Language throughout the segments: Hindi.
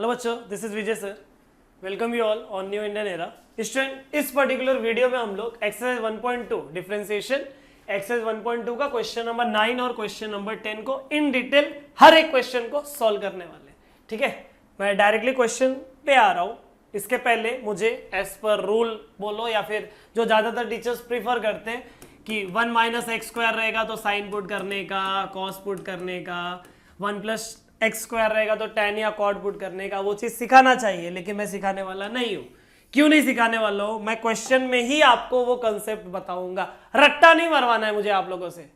हेलो बच्चों, this is Vijay sir. Welcome you all on new Indian era. Student, इस पर्टिकुलर वीडियो में हम लोग एक्सरसाइज 1.2 डिफरेंशिएशन एक्सरसाइज 1.2 का क्वेश्चन नंबर 9 और क्वेश्चन नंबर 10 को इन डिटेल हर एक क्वेश्चन को सॉल्व करने वाले हैं। ठीक है, मैं डायरेक्टली क्वेश्चन पे आ रहा हूँ। इसके पहले मुझे एज पर रूल बोलो, या फिर जो ज्यादातर टीचर्स प्रीफर करते हैं कि 1 माइनस एक्स स्क्वायर रहेगा तो साइन पुट करने का, कॉस पुट करने का, 1 प्लस एक्स स्क्वायर रहेगा तो tan या कॉट पुट करने का, वो चीज सिखाना चाहिए। लेकिन मैं सिखाने वाला नहीं हूं। क्यों नहीं सिखाने वाला हूं? मैं क्वेश्चन में ही आपको वो कंसेप्ट बताऊंगा। रट्टा नहीं मरवाना है मुझे आप लोगों से।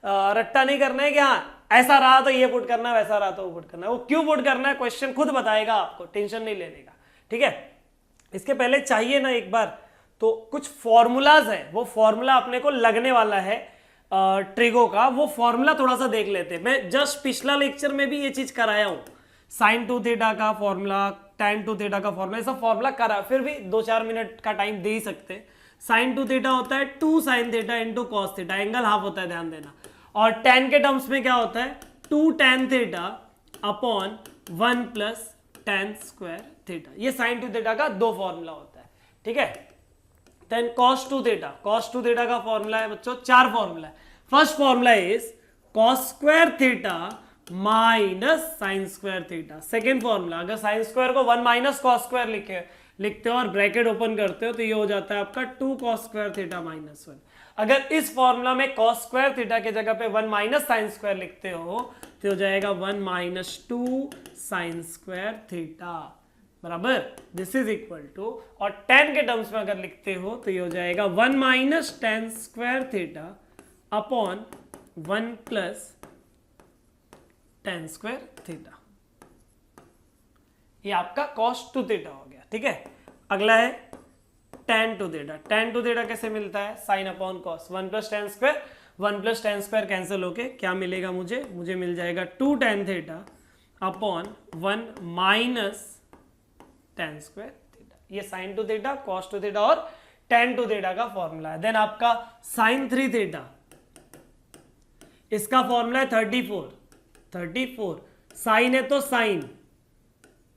रट्टा नहीं करना है कि हाँ ऐसा रहा तो ये पुट करना है, वैसा रहा तो वो पुट करना है। वो क्यों पुट करना है क्वेश्चन खुद बताएगा आपको, टेंशन नहीं लेने का। ठीक है, इसके पहले चाहिए ना एक बार तो कुछ फॉर्मूलाज है, वो फॉर्मूला अपने को लगने वाला है ट्रिगो का, वो फॉर्मूला थोड़ा सा देख लेते हैं। मैं जस्ट पिछला लेक्चर में भी ये चीज कराया हूं, साइन टू थीटा का फॉर्मूला, टैन टू थीटा का फॉर्मूला, ऐसा फॉर्मूला करा, फिर भी 2-4 मिनट का टाइम दे ही सकते हैं। साइन टू थीटा होता है 2 sine theta into cos theta, angle half होता है, ध्यान देना। और टैन के टर्म्स में क्या होता है 2 tan theta upon 1 plus tan square theta. ये साइन टू थीटा का 2 फॉर्मूला होता है। ठीक है, देन cos टू थीटा का फॉर्मूला है बच्चों 4 फॉर्मूला है। First formula is cos square theta minus sine square theta. Second formula, अगर साइन स्क्वायर को 1 माइनस cos स्क्वायर लिखते हो और ब्रैकेट ओपन करते हो तो ये हो जाता है आपका 2 cos स्क्वायर थीटा माइनस 1। अगर इस फॉर्मूला में cos स्क्वायर थीटा के जगह पे 1 माइनस साइन स्क्वायर लिखते हो तो हो जाएगा 1 माइनस 2 साइन स्क्वायर थीटा बराबर दिस इज इक्वल टू, और tan के टर्म्स में अगर लिखते हो तो ये हो जाएगा 1 minus tan square theta upon 1 plus tan square theta. ये आपका cos टू थीटा हो गया। ठीक है, अगला है tan two theta. tan two theta कैसे मिलता है? Sine upon cos, 1 plus tan square, 1 plus tan square cancel होके क्या मिलेगा मुझे मिल जाएगा 2 tan theta upon 1 minus tan square theta. ये sine two theta, cos two theta और tan टू थीटा का फॉर्मूला है। देन आपका साइन 3 थीटा, इसका फॉर्मूला है 34। साइन है तो साइन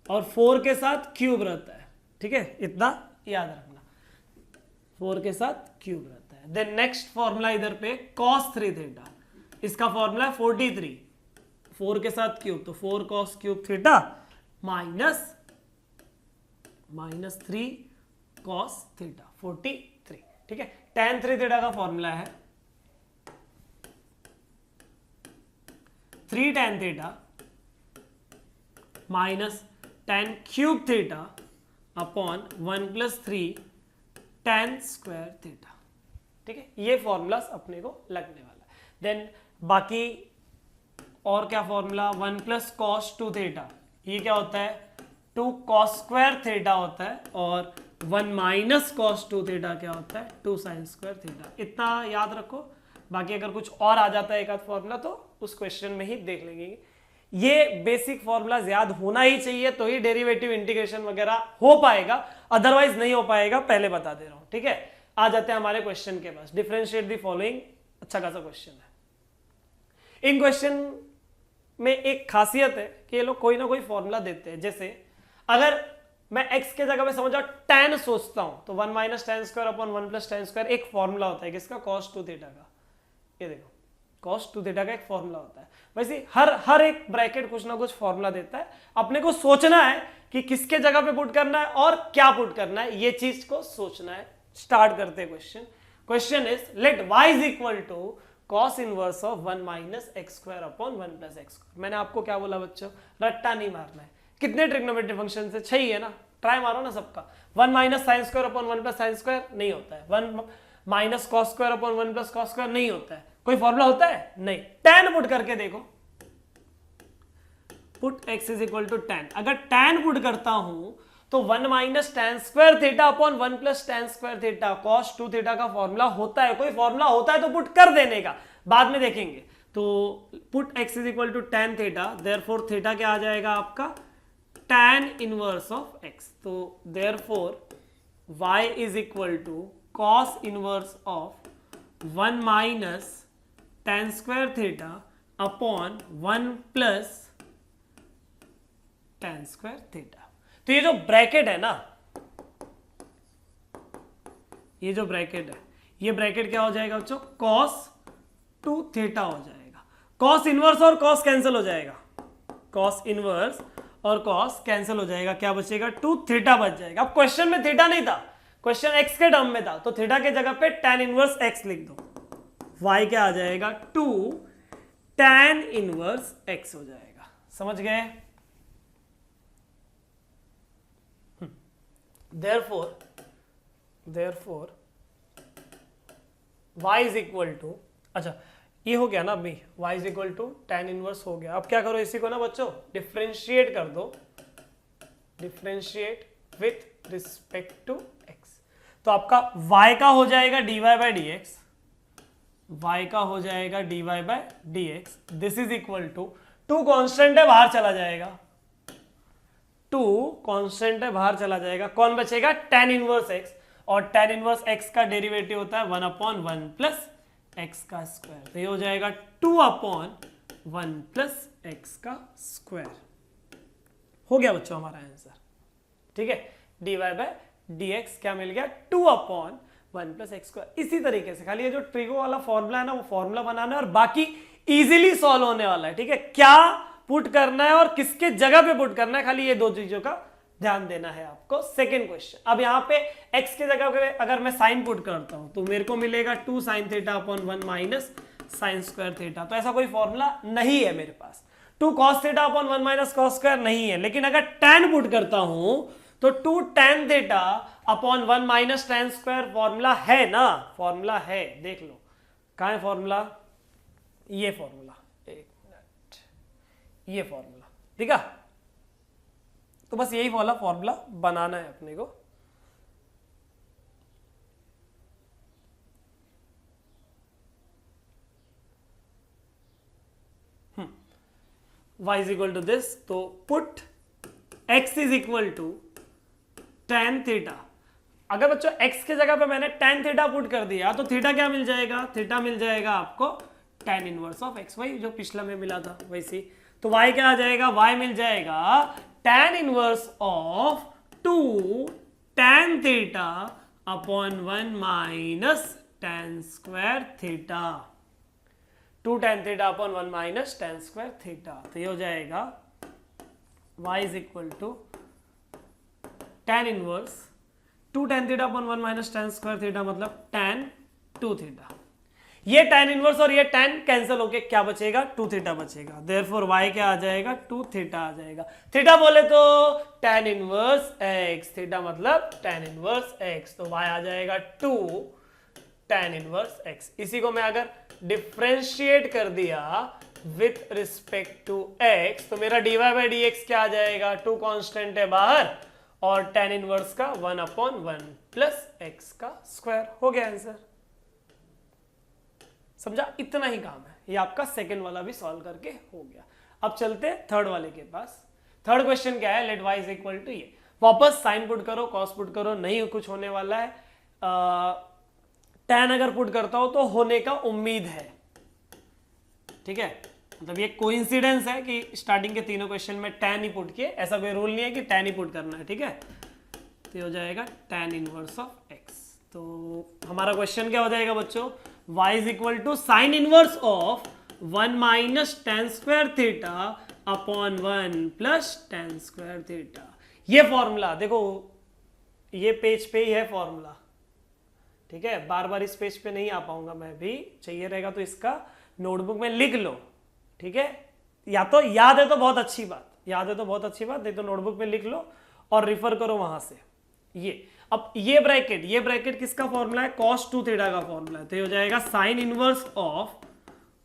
और 4 के साथ क्यूब रहता है। ठीक है, इतना याद रखना, 4 के साथ क्यूब रहता है। देन नेक्स्ट फॉर्मूला इधर पे cos 3 थीटा, इसका फॉर्मूला है 43, 4 के साथ क्यूब तो 4 cos cube theta minus 3 cos theta 43। ठीक है, tan 3 थीटा का फॉर्मूला है 3 tan theta minus tan cube theta upon 1 plus 3 tan square theta. ठीक है, ये फॉर्मूलास अपने को लगने वाला है। देन बाकी और क्या formula, 1 plus cos two theta, ये क्या होता है 2 cos स्क्वायर थीटा होता है, और 1 माइनस cos टू थीटा क्या होता है 2 साइन स्क्वायर थीटा। इतना याद रखो, बाकी अगर कुछ और आ जाता है एक आध फॉर्मूला तो उस क्वेश्चन में ही देख लेंगे। ये बेसिक फॉर्मूला याद होना ही चाहिए तो ही डेरिवेटिव इंटीग्रेशन वगैरह हो पाएगा, अदरवाइज नहीं हो पाएगा, पहले बता दे रहा हूं। ठीक है, आ जाते हैं हमारे क्वेश्चन के पास। डिफरेंशिएट द फॉलोइंग, अच्छा खासा क्वेश्चन है। इन क्वेश्चन में एक खासियत है कि ये लोग कोई ना कोई फॉर्मूला देते हैं। जैसे अगर मैं x के जगह पे समझो tan सोचता हूं तो 1 minus tan square upon 1 plus tan square एक फॉर्मूला होता है किसका, cos टू थीटा का। ये देखो cos टू थीटा का एक फॉर्मूला होता है। वैसे हर एक ब्रैकेट कुछ ना कुछ फॉर्मूला देता है। अपने को सोचना है कि किसके जगह पे पुट करना है और क्या पुट करना है, ये चीज को सोचना है। स्टार्ट करते हैं question is let y is equal to cos inverse of 1 minus x square upon 1 plus x square. मैंने आपको क्या बोला बच्चों, रट्टा नहीं मारना है। कितने ट्रिग्नोमेट्रिक फंक्शन से 6 ही है ना, ट्राई मारो ना सबका। 1 minus sine square upon 1 plus sine square नहीं होता है, 1 minus cos square upon 1 plus cos square नहीं होता है। कोई फॉर्मूला होता है? नहीं। tan पुट करके देखो, put x is equal to tan। अगर tan पुट करता हूं तो 1 minus tan square theta upon 1 plus tan square theta cos two theta का फॉर्मूला होता है। कोई फॉर्मूला होता है तो पुट कर देने का, बाद में देखेंगे। तो put x is equal to tan theta, therefore theta क्या आ जाएगा आपका tan इनवर्स ऑफ x। तो therefore y is equal to cos inverse of 1 minus tan square theta upon 1 plus tan square theta. तो ये जो ब्रैकेट है ना, ये जो ब्रैकेट है, ये ब्रैकेट क्या हो जाएगा बच्चों, cos 2 थीटा हो जाएगा। cos इनवर्स और cos कैंसिल हो जाएगा, cos इनवर्स और cos कैंसिल हो जाएगा, क्या बचेगा 2 थीटा बच जाएगा। अब क्वेश्चन में थीटा नहीं था, क्वेश्चन x के टर्म में था, तो थीटा के जगह पे tan इनवर्स x लिख दो, y क्या आ जाएगा 2 tan इनवर्स x हो जाएगा। समझ गए? therefore y is equal to, अच्छा ये हो गया ना अभी, y is equal to tan inverse हो गया। अब क्या करो, इसी को ना बच्चों डिफरेंशिएट कर दो, differentiate with respect to x। तो आपका y का हो जाएगा dy by d x, y का हो जाएगा dy by d x, this is equal to 2 constant है बाहर चला जाएगा, 2 कांस्टेंट है बाहर चला जाएगा, कौन बचेगा tan इनवर्स x, और tan इनवर्स x का डेरिवेटिव होता है 1/1 प्लस x का स्क्वायर, तो ये हो जाएगा 2/1 प्लस x का स्क्वायर। हो गया बच्चों हमारा आंसर, ठीक है। dy बाई डी एक्स क्या मिल गया 2/1 प्लस x स्क्वायर। इसी तरीके से खाली ये जो ट्रिगो वाला फॉर्मूला है ना, वो फॉर्मूला बनाना है और बाकी इजीली सॉल्व होने वाला है, ठीक है। क्या पुट करना है और किसके जगह पे पुट करना है, खाली ये दो चीजों का ध्यान देना है आपको। सेकंड क्वेश्चन, अब यहाँ पे x के जगह पे अगर मैं साइन पुट करता हूं तो मेरे को मिलेगा 2 sin theta upon 1 minus sine square theta. तो ऐसा कोई फॉर्मूला नहीं है मेरे पास। 2 cos theta upon 1 minus cos square नहीं है, लेकिन अगर tan पुट करता हूं तो 2 tan theta upon 1 minus tan square formula है ना, फॉर्मूला है, देख लो कहां है फॉर्मूला, ये फॉर्मूला, एक मिनट, ये फॉर्मूला, ठीक है। तो बस यही वाला फॉर्मूला बनाना है अपने को। y is equal to this, तो put x is equal to tan theta. अगर बच्चों x के जगह पे मैंने tan थीटा पुट कर दिया तो थीटा क्या मिल जाएगा, थीटा मिल जाएगा आपको tan इनवर्स ऑफ x, वही जो पिछला में मिला था वैसे। तो y क्या आ जाएगा, y मिल जाएगा tan inverse of 2 tan theta upon 1 minus tan square theta, 2 tan theta upon 1 minus tan square theta. तो ये हो जाएगा y is equal to tan inverse 2 tan theta upon 1 minus tan square theta, मतलब tan 2 थीटा। ये tan इनवर्स और ये tan कैंसिल होके क्या बचेगा, 2 थीटा बचेगा। देयरफॉर y क्या आ जाएगा, 2 थीटा आ जाएगा। थीटा बोले तो tan इनवर्स x, थीटा मतलब tan इनवर्स x, तो y आ जाएगा 2 tan इनवर्स x। इसी को मैं अगर डिफरेंशिएट कर दिया विथ रिस्पेक्ट टू x तो मेरा dy बाई डी एक्स क्या आ जाएगा, 2 कांस्टेंट है बाहर और tan इनवर्स का 1/1 प्लस x का स्क्वायर। हो गया आंसर, समझा, इतना ही काम है। ये आपका सेकंड वाला भी सॉल्व करके हो गया। अब चलते थर्ड वाले के पास। थर्ड क्वेश्चन क्या है, late y is equal to, ये वापस साइन पुट करो, कॉस पुट करो, नहीं कुछ होने वाला है। tan अगर पुट करता हो तो होने का उम्मीद है, ठीक है। मतलब ये कोइंसिडेंस है कि स्टार्टिंग के तीनों क्वेश्चन में tan ही पुट किए, ऐसा कोई रूल नहीं है कि tan ही पुट करना है, ठीक है। तो हो जाएगा tan इनवर्स ऑफ x। तो हमारा क्वेश्चन क्या हो जाएगा बच्चों, y is equal to sine inverse of 1 minus tan square theta upon 1 plus tan square theta. ये फॉर्मूला देखो, ये पेज पे ही है फॉर्मूला, ठीक है। बार बार इस पेज पे नहीं आ पाऊंगा मैं भी, चाहिए रहेगा तो इसका नोटबुक में लिख लो, ठीक है। या तो याद है तो बहुत अच्छी बात, याद है तो बहुत अच्छी बात, नहीं तो नोटबुक में लिख लो और रिफर करो वहां से। ये अब ये ब्रैकेट किसका फॉर्मूला है, cos 2 थीटा का फॉर्मूला है। तो ये हो जाएगा sine inverse of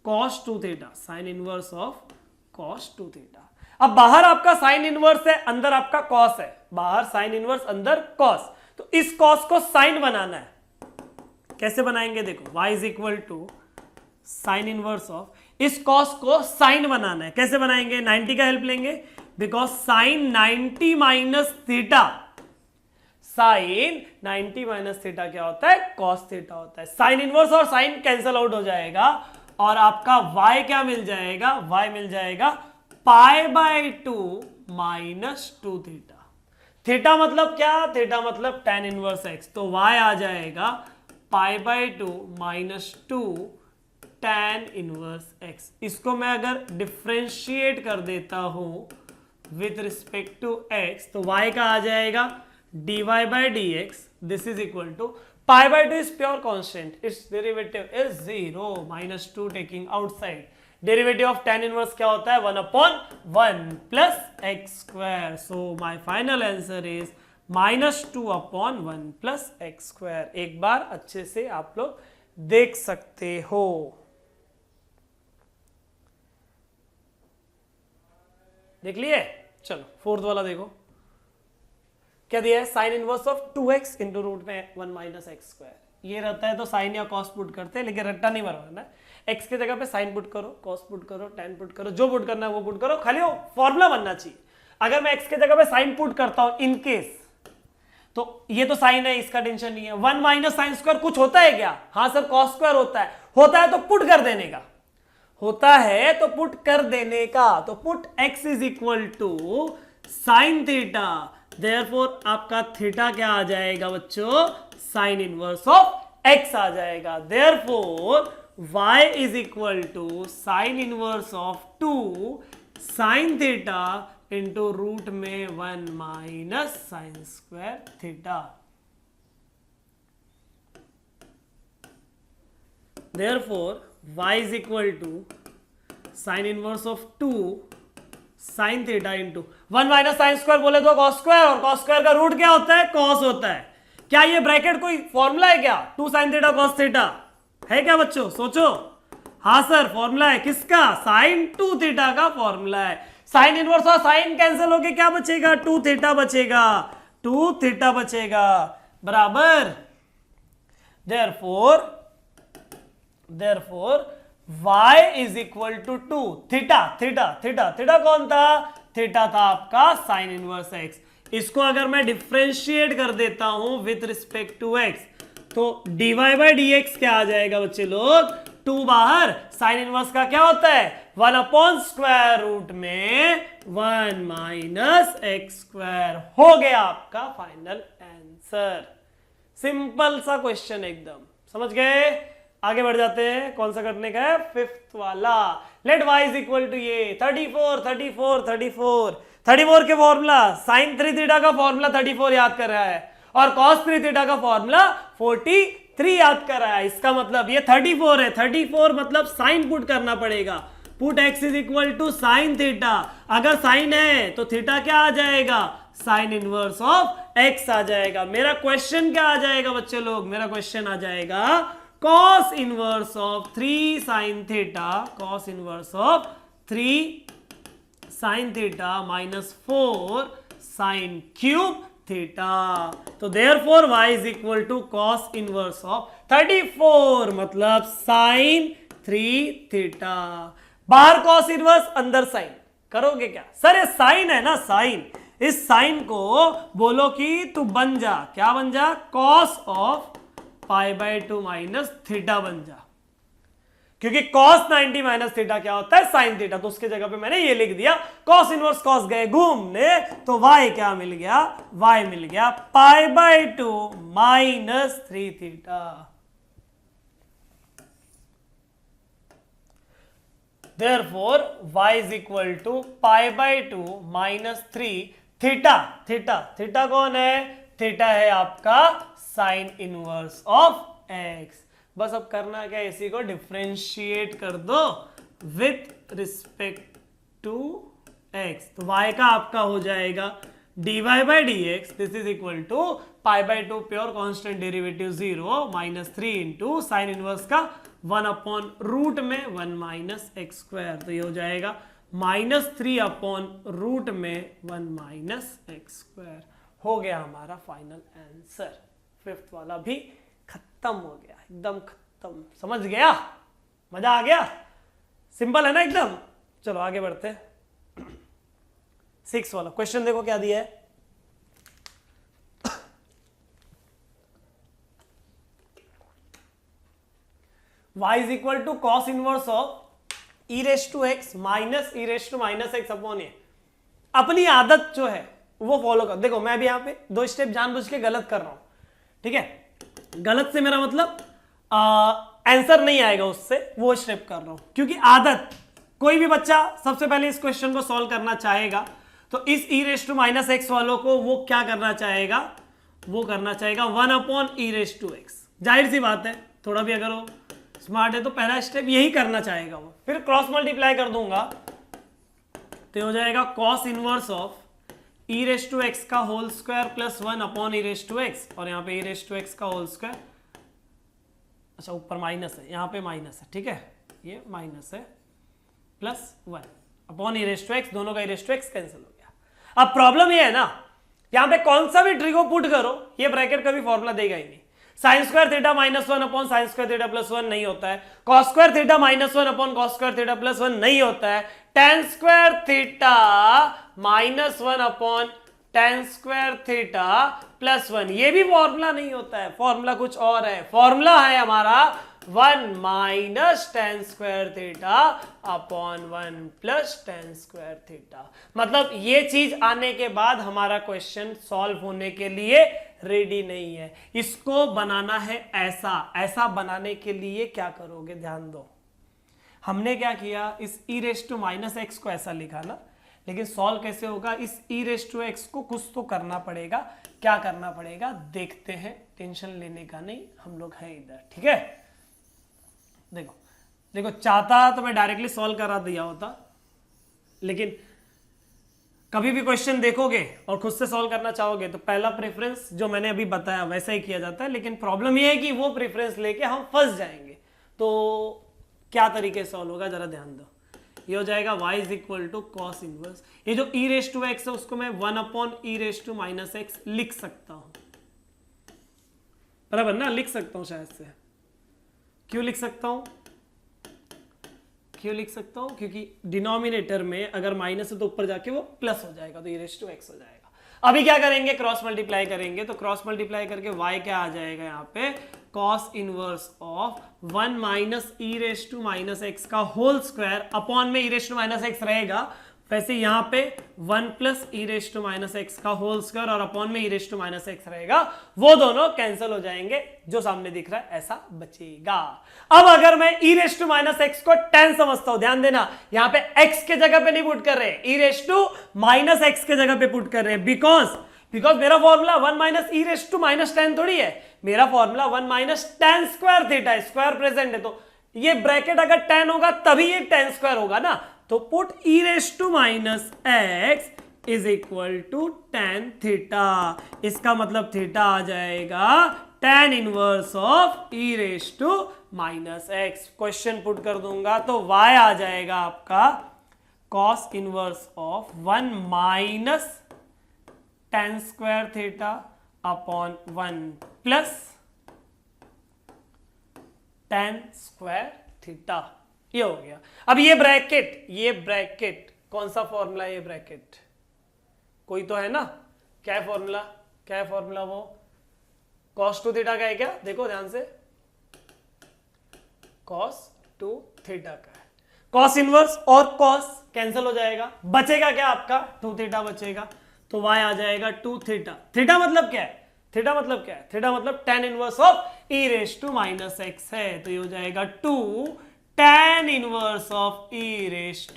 cos 2 theta, sine inverse of cos 2 theta. अब बाहर आपका साइन इनवर्स है, अंदर आपका cos है, बाहर साइन इनवर्स अंदर cos, तो इस cos को साइन बनाना है। कैसे बनाएंगे, देखो y is equal to sine inverse of, इस cos को साइन बनाना है। कैसे बनाएंगे, 90 का हेल्प लेंगे, because sine 90 minus theta, sine 90 minus theta क्या होता है, cos थीटा होता है। साइन इनवर्स और साइन कैंसल आउट हो जाएगा और आपका y क्या मिल जाएगा, y मिल जाएगा पाई बाय 2 -2 थीटा। थीटा मतलब क्या? थीटा मतलब tan इनवर्स x, तो y आ जाएगा π/2 -2 tan इनवर्स x। इसको मैं अगर डिफ्रेंशिएट कर देता हूं विथ रिस्पेक्ट टू x, तो y का आ जाएगा dy/dx, this is equal to π/2 is pure constant, its derivative is 0, -2 taking outside, derivative of tan inverse क्या होता है? 1/1 plus x square. So my final answer is -2/1 plus x square. एक बार अच्छे से आप लोग देख सकते हो। देख लिए? चलो फोर्थ वाला देखो क्या दिया है? Sine inverse of 2x into root में 1 माइनस एक्स स्क्वायर। ये रहता है तो साइन या कॉस पुट करते हैं, लेकिन रट्टा नहीं मरवाना है। x की जगह पे साइन पुट करो, कॉस पुट करो, टेन पुट करो, जो पुट करना है वो पुट करो, खाली वो फॉर्मूला बनना चाहिए। अगर मैं x की जगह पे साइन पुट करता हूं इन केस, तो ये तो साइन है, इसका टेंशन नहीं है। 1 माइनस साइन स्क्वायर कुछ होता है क्या? हाँ सर कॉस स्क्वायर होता है। होता है तो पुट कर देने का, होता है तो पुट कर देने का। तो put x is equal to sine theta, therefore आपका थीटा क्या आ जाएगा बच्चों? साइन इनवर्स ऑफ x आ जाएगा। Therefore y is equal to sine inverse of 2 sine theta into root में 1 minus sine square theta. Therefore y is equal to sine inverse of 2 sine theta into 1 minus sine square बोले तो कॉस स्क्वायर, और कॉस स्क्वायर का रूट क्या होता है? कॉस होता है। क्या ये ब्रैकेट कोई फॉर्मूला है क्या? 2 साइन थीटा कॉस थीटा है क्या बच्चों? सोचो। हाँ सर फॉर्मूला है। किसका? साइन 2 थीटा का फॉर्मूला है। साइन इनवर्स और साइन कैंसिल होके क्या बचेगा? 2 थीटा बचेगा, 2 थीटा बचेगा, बराबर। Therefore y is equal to 2 theta. Theta theta theta कौन था? थीटा था आपका साइन इनवर्स x। इसको अगर मैं डिफ्रेंशिएट कर देता हूं विथ रिस्पेक्ट टू x, तो dy/dx क्या आ जाएगा बच्चे लोग? 2 बाहर, साइन इनवर्स का क्या होता है? 1 स्क्वायर रूट में 1 माइनस एक्स स्क्वायर। हो गया आपका फाइनल आंसर। सिंपल सा क्वेश्चन एकदम, समझ गए? आगे बढ़ जाते हैं। कौन सा करने का है? फिफ्थ वाला। Let y is equal to ये 34 के फॉर्मूला, साइन 3 थीटा का फॉर्मूला 34 याद कर रहा है, और cos 3 थीटा का फॉर्मूला 43 याद कर रहा है। इसका मतलब ये 34 है, 34 मतलब साइन पुट करना पड़ेगा। Put x is equal to sine theta. अगर साइन है तो थीटा क्या आ जाएगा? साइन इनवर्स ऑफ x आ जाएगा। मेरा क्वेश्चन क्या आ जाएगा बच्चे लोग? मेरा क्वेश्चन आ जाएगा cos inverse of 3 sine theta, cos inverse of 3 sine theta minus 4 sine cube theta. तो therefore y is equal to cos inverse of 34 मतलब साइन 3 थीटा। बाहर cos इनवर्स, अंदर साइन। करोगे क्या सर? ये साइन है ना, साइन। इस साइन को बोलो कि तू बन जा, क्या बन जा? cos ऑफ π/2 माइनस थीटा बन जा, क्योंकि cos 90 माइनस थीटा क्या होता है? Sine theta. तो उसके जगह पे मैंने ये लिख दिया, cos इनवर्स cos गए घूमने, तो y क्या मिल गया? y मिल गया π/2 minus 3 theta. Therefore y is equal to π/2 minus 3 theta. Theta theta कौन है? थीटा है आपका साइन इनवर्स ऑफ x। बस अब करना क्या? इसी को डिफरेंशिएट कर दो विथ रिस्पेक्ट टू x। तो y का आपका हो जाएगा dy/dx, this is equal to π/2 pure constant derivative 0 minus 3 into sine inverse का 1/रूट में 1 माइनस एक्स स्क्वायर। तो ये हो जाएगा -3/रूट में 1 माइनस एक्स स्क्वायर। हो गया हमारा फाइनल आंसर। फिफ्थ वाला भी खत्म हो गया, एकदम खत्म। समझ गया? मजा आ गया? सिंपल है ना एकदम। चलो आगे बढ़ते हैं। 6 वाला क्वेश्चन देखो क्या दिया है। y is equal to cos inverse of e raise to x minus e raise to minus x upon a. अपनी आदत जो है वो फॉलो कर। देखो मैं भी यहाँ पे 2 स्टेप जानबूझ के गलत कर रहा हूं, ठीक है, गलत से मेरा मतलब आंसर नहीं आएगा उससे, वो स्टेप कर रहा हूं क्योंकि आदत। कोई भी बच्चा सबसे पहले इस क्वेश्चन को सॉल्व करना चाहेगा तो इस e−x वालों को वो क्या करना चाहेगा, वो करना चाहेगा 1/e⁻x। जाहिर सी बात है, थोड़ा भी अगर वो स्मार्ट है तो पहला स्टेप यही करना चाहेगा वो। फिर क्रॉस मल्टीप्लाई कर दूंगा तो हो जाएगा cos इनवर्स ऑफ e⁻x का होल स्क्वायर प्लस 1/e⁻x, और यहाँ पे e⁻x का होल स्क्वायर, अच्छा ऊपर माइनस है, यहाँ पे माइनस है, ठीक है, ये माइनस है, प्लस 1/e⁻x, दोनों का e⁻x कैंसिल हो गया। अब प्रॉब्लम ये है ना, यहां पे कौन सा भी ट्री को पुट करो ये ब्रैकेट का भी फॉर्मूला देगा ही नहीं। sin square theta -1/sin square theta plus 1 नहीं होता है, cos square theta -1/cos square theta plus 1 नहीं होता है, tan square theta -1/tan square theta plus 1 ये भी फॉर्मूला नहीं होता है, फॉर्मूला कुछ और है। फॉर्मूला है हमारा 1 - tan square theta upon 1 + tan square theta. मतलब ये चीज आने के बाद हमारा क्वेश्चन सॉल्व होने के लिए रेडी नहीं है। इसको बनाना है ऐसा। ऐसा बनाने के लिए क्या करोगे, ध्यान दो। हमने क्या किया, इस e⁻x को ऐसा लिखा ना, लेकिन सॉल्व कैसे होगा, इस e⁻x को कुछ तो करना पड़ेगा। क्या करना पड़ेगा देखते हैं, टेंशन लेने का नहीं, हम लोग हैं इधर, ठीक है। देखो देखो, चाहता तो मैं डायरेक्टली सॉल्व करा दिया होता, लेकिन कभी भी क्वेश्चन देखोगे और खुद से सॉल्व करना चाहोगे तो पहला प्रेफरेंस जो मैंने अभी बताया वैसा ही किया जाता है। लेकिन प्रॉब्लम यह है कि वो प्रेफरेंस लेके हम फंस जाएंगे। तो क्या तरीके से सॉल्व होगा जरा ध्यान दो। ये हो जाएगा y = cos इनवर्स, ये जो e⁻x है उसको मैं 1/e⁻x लिख सकता हूं, बराबर ना, लिख सकता हूं शायद से। क्यों लिख सकता हूं, क्यों लिख सकता हूं, क्योंकि डिनोमिनेटर में अगर माइनस है तो ऊपर जाके वो प्लस हो जाएगा, तो e⁻x हो जाएगा। अभी क्या करेंगे, क्रॉस मल्टीप्लाई करेंगे, तो क्रॉस मल्टीप्लाई करके y क्या आ जाएगा यहाँ पे, cos इनवर्स ऑफ 1 - e⁻x का होल स्क्वायर अपॉन में e⁻x रहेगा। वैसे यहाँ पे 1 + e⁻x का होल स्क्वायर और अपॉन में e⁻x रहेगा, वो दोनों कैंसिल हो जाएंगे, जो सामने दिख रहा है ऐसा बचेगा। अब अगर मैं e⁻x को tan समझता हूं, ध्यान देना, यहाँ पे x के जगह पे नहीं पुट कर रहे, e⁻x के जगह पे पुट कर रहे हैं, बिकॉज मेरा फॉर्मूला 1 - e⁻tan थोड़ी है, मेरा फॉर्मूला 1 - tan स्क्वायर थीटा है, स्क्वायर प्रेजेंट है, तो ये ब्रैकेट अगर tan होगा तभी ये tan स्क्वायर होगा ना, तो पुट e⁻x = tan थीटा। इसका मतलब थीटा आ जाएगा tan inverse of e⁻x। Question put कर दूंगा तो y आ जाएगा आपका cos inverse of 1 - tan square theta upon 1 + tan square theta. ये हो गया। अब ये ब्रैकेट कौन सा फॉर्मूला है, ये ब्रैकेट कोई तो है ना, क्या है फॉर्मूला, क्या है फॉर्मूला, वो cos 2 थीटा का है क्या, देखो ध्यान से, cos 2 थीटा का है। cos इनवर्स और cos कैंसिल हो जाएगा, बचेगा क्या आपका 2 थीटा बचेगा, तो y आ जाएगा 2 थीटा। थीटा मतलब क्या है, थीटा मतलब क्या है, थीटा मतलब tan इनवर्स ऑफ e⁻x है, तो ये हो जाएगा 2 tan इनवर्स ऑफ e⁻x।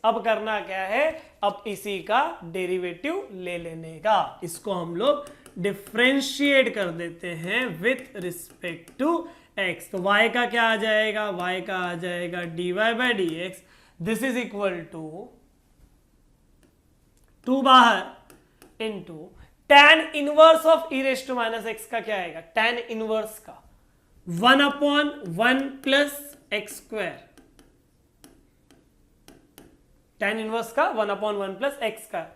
अब करना क्या है, अब इसी का डेरिवेटिव ले लेने का, इसको हम लोग डिफरेंशिएट कर देते हैं विथ रिस्पेक्ट टू x। तो y का क्या आ जाएगा, y का आ जाएगा dy/dx, this is equal to 2 बाहर into tan inverse of e⁻x का क्या आएगा, tan इनवर्स का 1/1 + x², tan इनवर्स का 1/1 + x²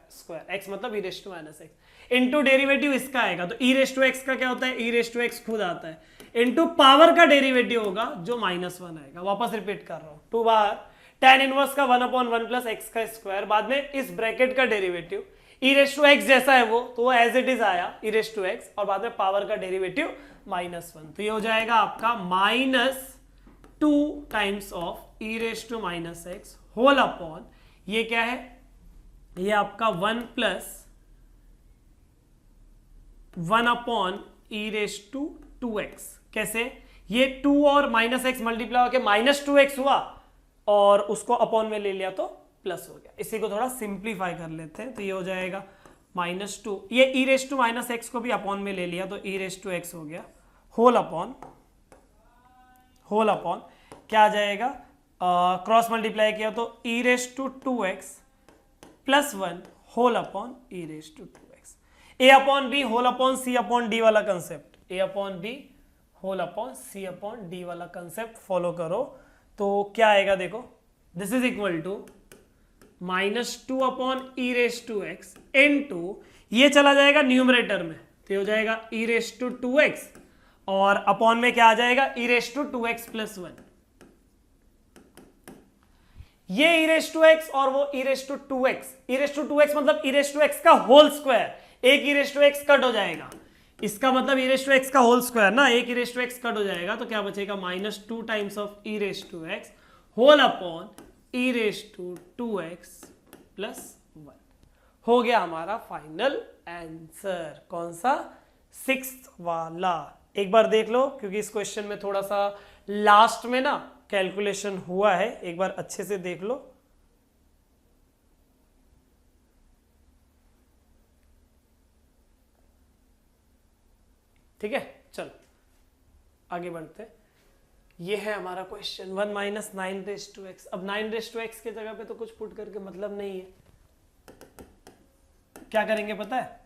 x मतलब e⁻x इंटू डेरिवेटिव इसका आएगा, तो e⁻x का क्या होता है, e⁻x खुद आता है, इंटू पावर का डेरिवेटिव होगा जो -1 आएगा। वापस रिपीट कर रहा हूं, 2 बार tan इनवर्स का 1/1 + x², बाद में इस ब्रैकेट का डेरिवेटिव e⁻x जैसा है वो, तो वो एज इट इज आया e⁻x, और बाद में पावर का डेरिवेटिव -1, तो ये हो जाएगा आपका -2 times of e⁻x whole upon, ये क्या है ये आपका 1 plus 1 upon e raise to 2x। कैसे? ये 2 और माइनस एक्स मल्टीप्लाई होकर -2x हुआ और उसको अपॉन में ले लिया तो प्लस हो गया। इसी को थोड़ा सिंप्लीफाई कर लेते हैं, तो ये हो जाएगा -2, ये ई रेस टू माइनस एक्स को भी अपॉन में ले लिया तो ई रेस टू एक्स हो गया, होल अपॉन क्या आ जाएगा, क्रॉस मल्टीप्लाई किया तो e raise to 2x plus 1 whole upon e raise to 2x। A upon b whole upon c upon d वाला concept, a upon b whole upon c upon d वाला कंसेप्ट फॉलो करो तो क्या आएगा देखो, this is equal to -2 upon e raise to x into, ये चला जाएगा न्यूमरेटर में तो हो जाएगा ई रेस टू 2x और अपॉन में क्या आ जाएगा, ई रेस टू 2x प्लस 1। ये ई रेस टू एक्स और वो e raise to 2x, e raise to 2x मतलब ई रेस टू एक्स का होल स्क्वायर, एक e raise to x cut हो जाएगा, इसका मतलब ई रेस टू एक्स का होल स्क्वायर ना, एक e raise to x cut हो जाएगा तो क्या बचेगा, -2 times of e raise to x whole upon e raise to 2x plus 1 हो गया हमारा फाइनल आंसर। कौन सा? 6th वाला। एक बार देख लो क्योंकि इस क्वेश्चन में थोड़ा सा लास्ट में ना कैलकुलेशन हुआ है, एक बार अच्छे से देख लो। ठीक है, चलो आगे बढ़ते। ये है हमारा question 1 minus 9 raise to x. अब 9 रेस टू एक्स के जगह पे तो कुछ पुट करके मतलब नहीं है, क्या करेंगे पता है,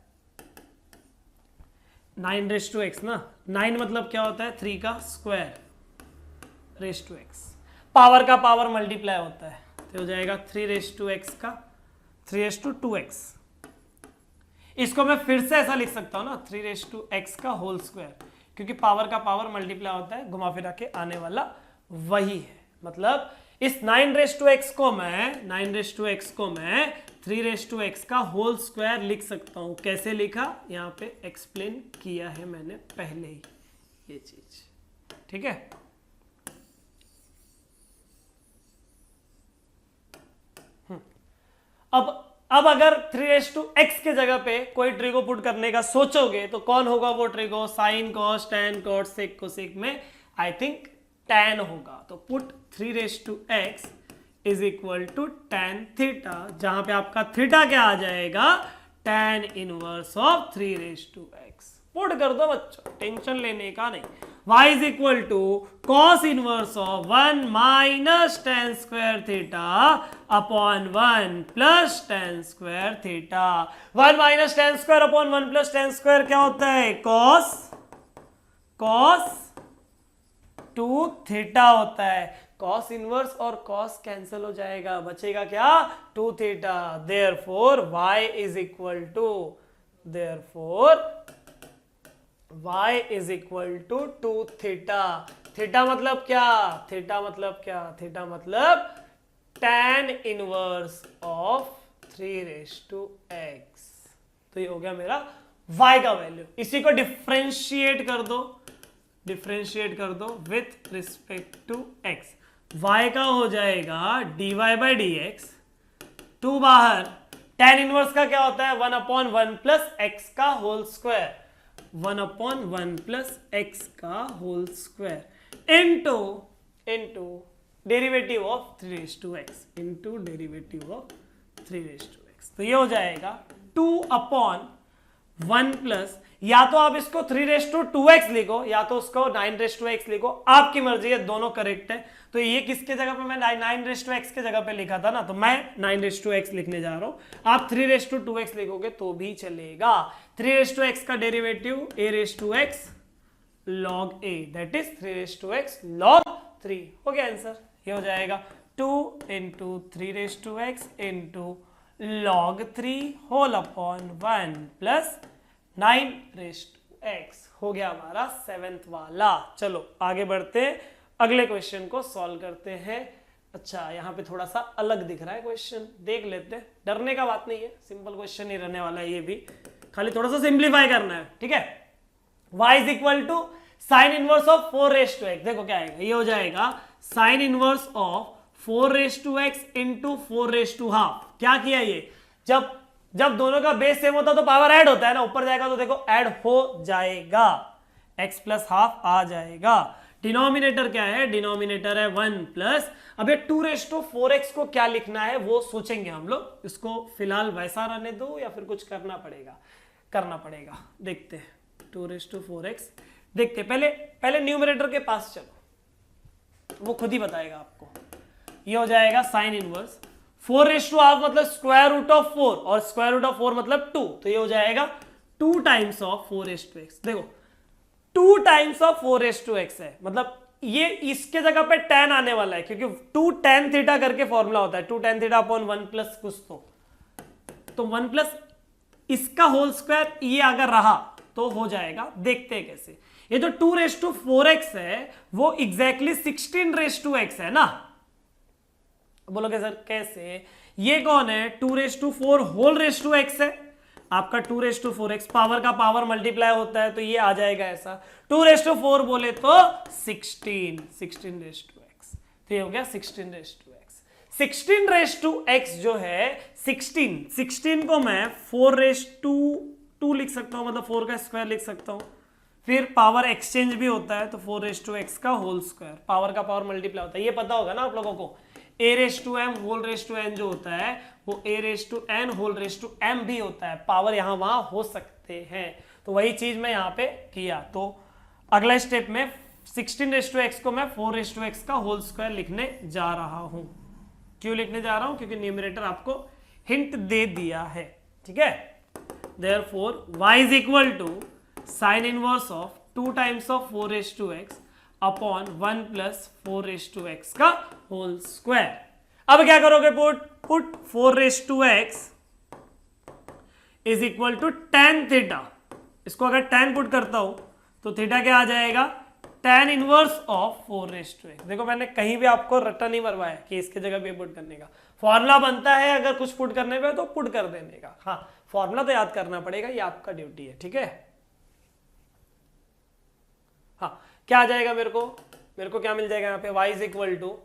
9 रेस टू एक्स ना, 9 मतलब क्या होता है, 3 का square raise to x, power का पावर मल्टीप्लाई होता है तो हो जाएगा 3 रेस टू एक्स का 3 रेस टू 2x। इसको मैं फिर से ऐसा लिख सकता हूं ना, 3 रेस टू एक्स का होल स्क्वायर, क्योंकि पावर का पावर मल्टीप्लाई होता है, घुमा फिरा के आने वाला वही है। मतलब इस 9 रेस टू एक्स को मैं 3 रेस टू एक्स का होल स्क्वायर लिख सकता हूं। कैसे लिखा, यहां पे एक्सप्लेन किया है मैंने पहले ही ये चीज। ठीक है, अब अगर 3x के जगह पे कोई ट्रिगो पुट करने का सोचोगे तो कौन होगा वो trigo, sine cos tan cot sec cosec में आई थिंक टैन होगा। तो put 3x is equal to tan theta, जहां पे आपका थीटा क्या आ जाएगा, tan inverse of 3x। Put कर दो बच्चों, टेंशन लेने का नहीं। y is equal to cos inverse of 1 minus tan square theta upon 1 plus tan square theta. 1 minus tan square upon 1 plus tan square क्या होता है, कॉस 2 थीटा होता है। कॉस इनवर्स और कॉस कैंसिल हो जाएगा, बचेगा क्या, 2 theta. Therefore y is equal to y is equal to 2 theta. Theta मतलब क्या, थीटा मतलब tan इनवर्स ऑफ 3x। तो ये हो गया मेरा y का वैल्यू। इसी को डिफरेंशिएट कर दो with respect to x। y का हो जाएगा dy बाई डी एक्स, 2 बाहर, tan इनवर्स का क्या होता है, 1/1 प्लस एक्स का होल स्क्वायर, 1/1 प्लस एक्स का whole square into derivative of 3x into derivative of 3x। तो ये हो जाएगा 2/1 प्लस, या तो आप इसको 3x लिखो या तो उसको 9x लिखो, आपकी मर्जी है, दोनों करेक्ट है। तो ये किसके जगह पे, मैं 9x के जगह पे लिखा था ना, तो मैं 9x लिखने जा रहा हूं। आप 3x लिखोगे तो भी चलेगा। 3x का derivative a log a, that is 3x log 3 हो गया आंसर। ये हो जाएगा 2 into 3x into log 3 whole upon 1 plus 9x हो गया हमारा 7th वाला। चलो आगे बढ़ते हैं, अगले क्वेश्चन को सॉल्व करते हैं। अच्छा, यहाँ पे थोड़ा सा अलग दिख रहा है क्वेश्चन, देख लेते हैं। डरने का बात नहीं है, सिंपल क्वेश्चन ही रहने वाला है, ये भी खाली थोड़ा सा सिंप्लीफाई करना है। ठीक है, y is equal to sine inverse of 4x। देखो क्या आएगा, ये हो जाएगा sine inverse of 4x into 4 half. क्या किया ये, जब जब दोनों का बेस सेम होता है तो पावर ऐड होता है ना, ऊपर जाएगा तो देखो ऐड हो जाएगा, x प्लस हाफ आ जाएगा। डिनोमिनेटर क्या है, डिनोमिनेटर है 1 प्लस, अब ये 2⁴x को क्या लिखना है वो सोचेंगे हम लोग, इसको फिलहाल वैसा रहने दो या फिर कुछ करना पड़ेगा देखते हैं। 2⁴x देखते हैं, पहले न्यूमरेटर के पास चलो, वो खुद ही बताएगा आपको। ये हो जाएगा साइन इनवर्स 4⁻² मतलब स्क्वायर रूट ऑफ 4 और स्क्वायर रूट ऑफ 4 मतलब 2, तो ये हो जाएगा 2 टाइम्स ऑफ 4⁻x। देखो 2 टाइम्स ऑफ 4⁻x है, मतलब ये इसके जगह पे tan आने वाला है, क्योंकि 2 tan थीटा करके फॉर्मूला होता है, 2 tan थीटा अपॉन 1 प्लस कुछ तो 1 प्लस इसका होल स्क्वायर ये अगर रहा तो हो जाएगा। देखते हैं कैसे। ये जो 2⁴x है वो एग्जैक्टली 16⁻x है ना। बोलोगे सर कैसे, ये कौन है, 2⁴ होल x है, आपका 2⁴x पावर का पावर मल्टीप्लाई होता है तो ये आ जाएगा ऐसा, 2⁴ बोले तो 16⁻x, तो ये हो गया 16⁻x। 16⁻x जो है 16 को मैं 4⁻2 लिख सकता हूं, मतलब 4 का स्क्वायर लिख सकता हूं, फिर पावर एक्सचेंज भी होता है तो 4⁻x का होल स्क्वायर, पावर का पावर मल्टीप्लाई होता है, ये पता होगा ना आप लोगों को। a⁻m होल n जो होता है वो a⁻n होल m भी होता है, पावर यहां वहां हो सकते हैं, तो वही चीज मैं यहां पे किया। तो अगला स्टेप में 16⁻x को मैं 4⁻x का होल स्क्वायर लिखने जा रहा हूं। क्यों लिखने जा रहा हूं, क्योंकि न्यूमरेटर आपको हिंट दे दिया है, ठीक है। Therefore y is equal to sine inverse of 2 times of 4⁻x अपॉन 1 प्लस 4⁻x का होल स्क्वायर। अब क्या करोगे, put 4⁻x is equal to tan theta, इसको अगर tan पुट करता हूं तो थीटा क्या आ जाएगा, tan इनवर्स ऑफ 4⁻x। देखो मैंने कहीं भी आपको रट्टा नहीं मरवाया कि इसके जगह पे पुट करने का, फॉर्मूला बनता है अगर कुछ पुट करने पे तो पुट कर देने का, हाँ फॉर्मूला तो याद करना पड़ेगा, ये आपका ड्यूटी है, ठीक है। हाँ क्या आ जाएगा, मेरे को क्या मिल जाएगा यहाँ पे, y is equal to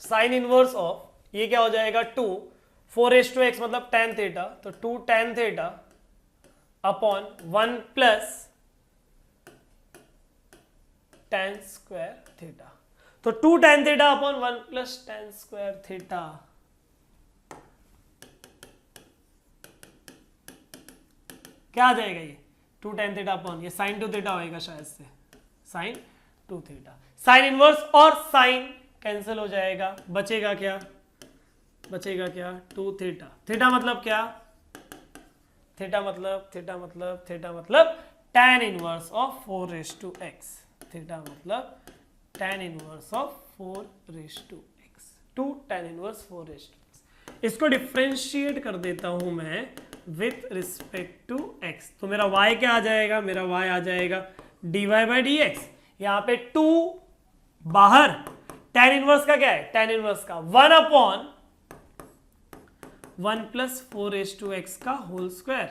sine inverse of, ये क्या हो जाएगा 2 4⁻x मतलब tan थीटा, तो 2 tan theta upon 1 plus tan square theta, तो 2 tan theta upon 1 plus tan square theta. क्या आ जाएगा ये 2 tan थीटा अपॉन, ये साइन 2 थीटा होएगा शायद से, साइन 2 थीटा, साइन इनवर्स और साइन कैंसिल हो जाएगा, बचेगा क्या 2 थीटा। थीटा मतलब क्या, थीटा मतलब tan inverse of 4⁻x, theta मतलब tan inverse of 4⁻x, 2 tan inverse 4⁻x। इसको डिफरेंशिएट कर देता हूं मैं विथ रिस्पेक्ट टू x, तो मेरा y क्या आ जाएगा, मेरा y आ जाएगा dy/dx, यहाँ पे 2 बाहर, tan इनवर्स का क्या है, tan इनवर्स का 1 अपॉन 1 प्लस 4⁻x का whole square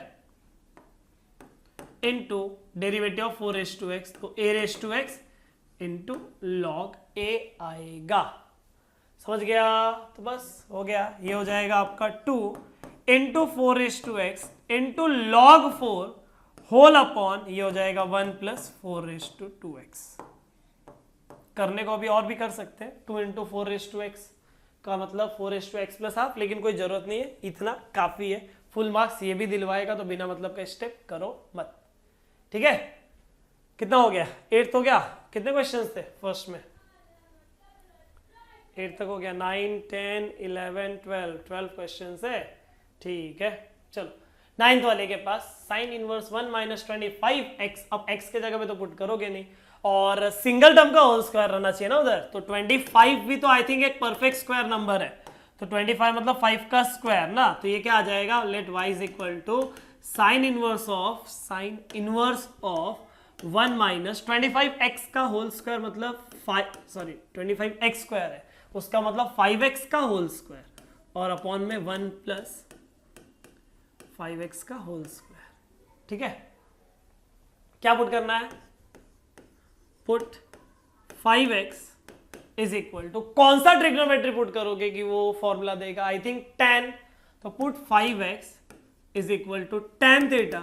into derivative of 4⁻x, तो a⁻x इनटू log a आएगा, समझ गया। तो बस हो गया, ये हो जाएगा आपका 2 into 4⁻x into log 4 whole upon, ये हो जाएगा 1 प्लस 4⁻2x। करने को अभी और भी कर सकते हैं, 2 इंटू 4⁻x का मतलब 4⁻x प्लस हाफ, लेकिन कोई जरूरत नहीं है, इतना काफी है, फुल मार्क्स ये भी दिलवाएगा, तो बिना मतलब का स्टेप करो मत, ठीक है। कितना हो गया, 8 हो गया, कितने क्वेश्चंस थे फर्स्ट में, 8 तक हो गया, 9 10 11 12 क्वेश्चन है, ठीक है। चलो 9th वाले के पास साइन इनवर्स 1 माइनस 25x, अब x के जगह पे तो पुट करोगे नहीं, और सिंगल टर्म का होल स्क्वायर रहना चाहिए ना उधर, तो 25 भी तो आई थिंक एक परफेक्ट स्क्वायर नंबर है, तो 25 मतलब 5 का स्क्वायर ना, तो ये क्या आ जाएगा, let y is equal to sine inverse of 1 minus 25x का होल स्क्वायर मतलब 25x स्क्वायर है, उसका मतलब 5x का होल स्क्वायर, और अपॉन में 1 प्लस 5x का होल स्क्वायर, ठीक है। क्या पुट करना है, put 5x is equal to, कौन सा ट्रिग्नोमेट्री पुट करोगे कि वो फॉर्मूला देगा, आई थिंक tan, तो put 5x is equal to tan theta,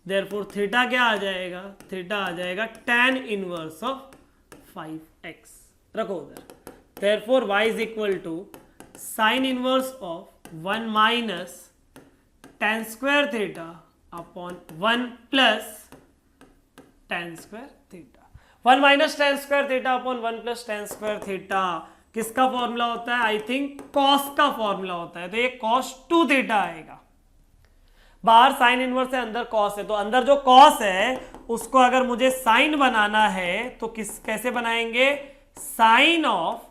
therefore theta क्या आ जाएगा, थीटा आ जाएगा tan इनवर्स ऑफ 5x, रखो उधर। Therefore y is equal to sine inverse of 1 minus tan square theta upon 1 plus tan square theta. 1 minus tan square theta upon 1 plus tan square theta किसका फॉर्मूला होता है, आई थिंक कॉस का फॉर्मूला होता है, तो ये cos 2 थीटा आएगा। बाहर साइन इनवर्स है, अंदर कॉस है, तो अंदर जो कॉस है उसको अगर मुझे साइन बनाना है तो कैसे बनाएंगे, साइन ऑफ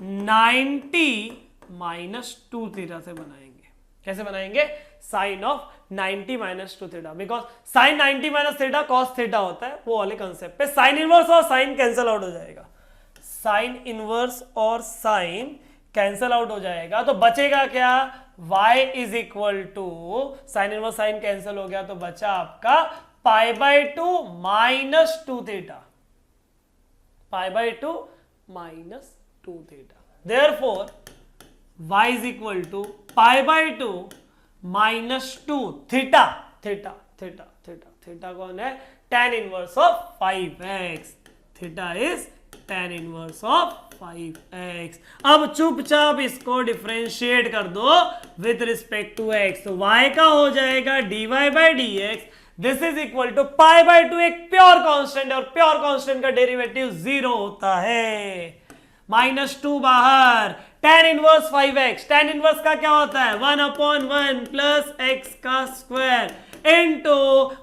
90 माइनस 2 थीटा से बनाएंगे। कैसे बनाएंगे, sine of 90 minus 2 theta, because sine 90 minus theta cos theta होता है, वो वाले कंसेप्ट पे साइन इनवर्स और साइन कैंसिल आउट हो जाएगा, साइन इनवर्स और साइन कैंसिल आउट हो जाएगा, तो बचेगा क्या, y is equal to sine inverse sine cancel हो गया तो बचा आपका pi by 2 minus 2 theta, pi by 2 minus 2 theta. Therefore y is equal to pi by 2 minus 2 theta, theta theta theta theta कौन है, tan inverse of 5x, theta is tan inverse of 5x। अब चुपचाप इसको डिफरेंशिएट कर दो विद रिस्पेक्ट टू x, तो y का हो जाएगा dy by dx, this is equal to pi by 2, एक प्योर कांस्टेंट है और प्योर कांस्टेंट का डेरिवेटिव 0 होता है, माइनस 2 बाहर, tan inverse 5x, tan inverse का क्या होता है 1 अपॉन 1 प्लस x का स्क्वायर इनटू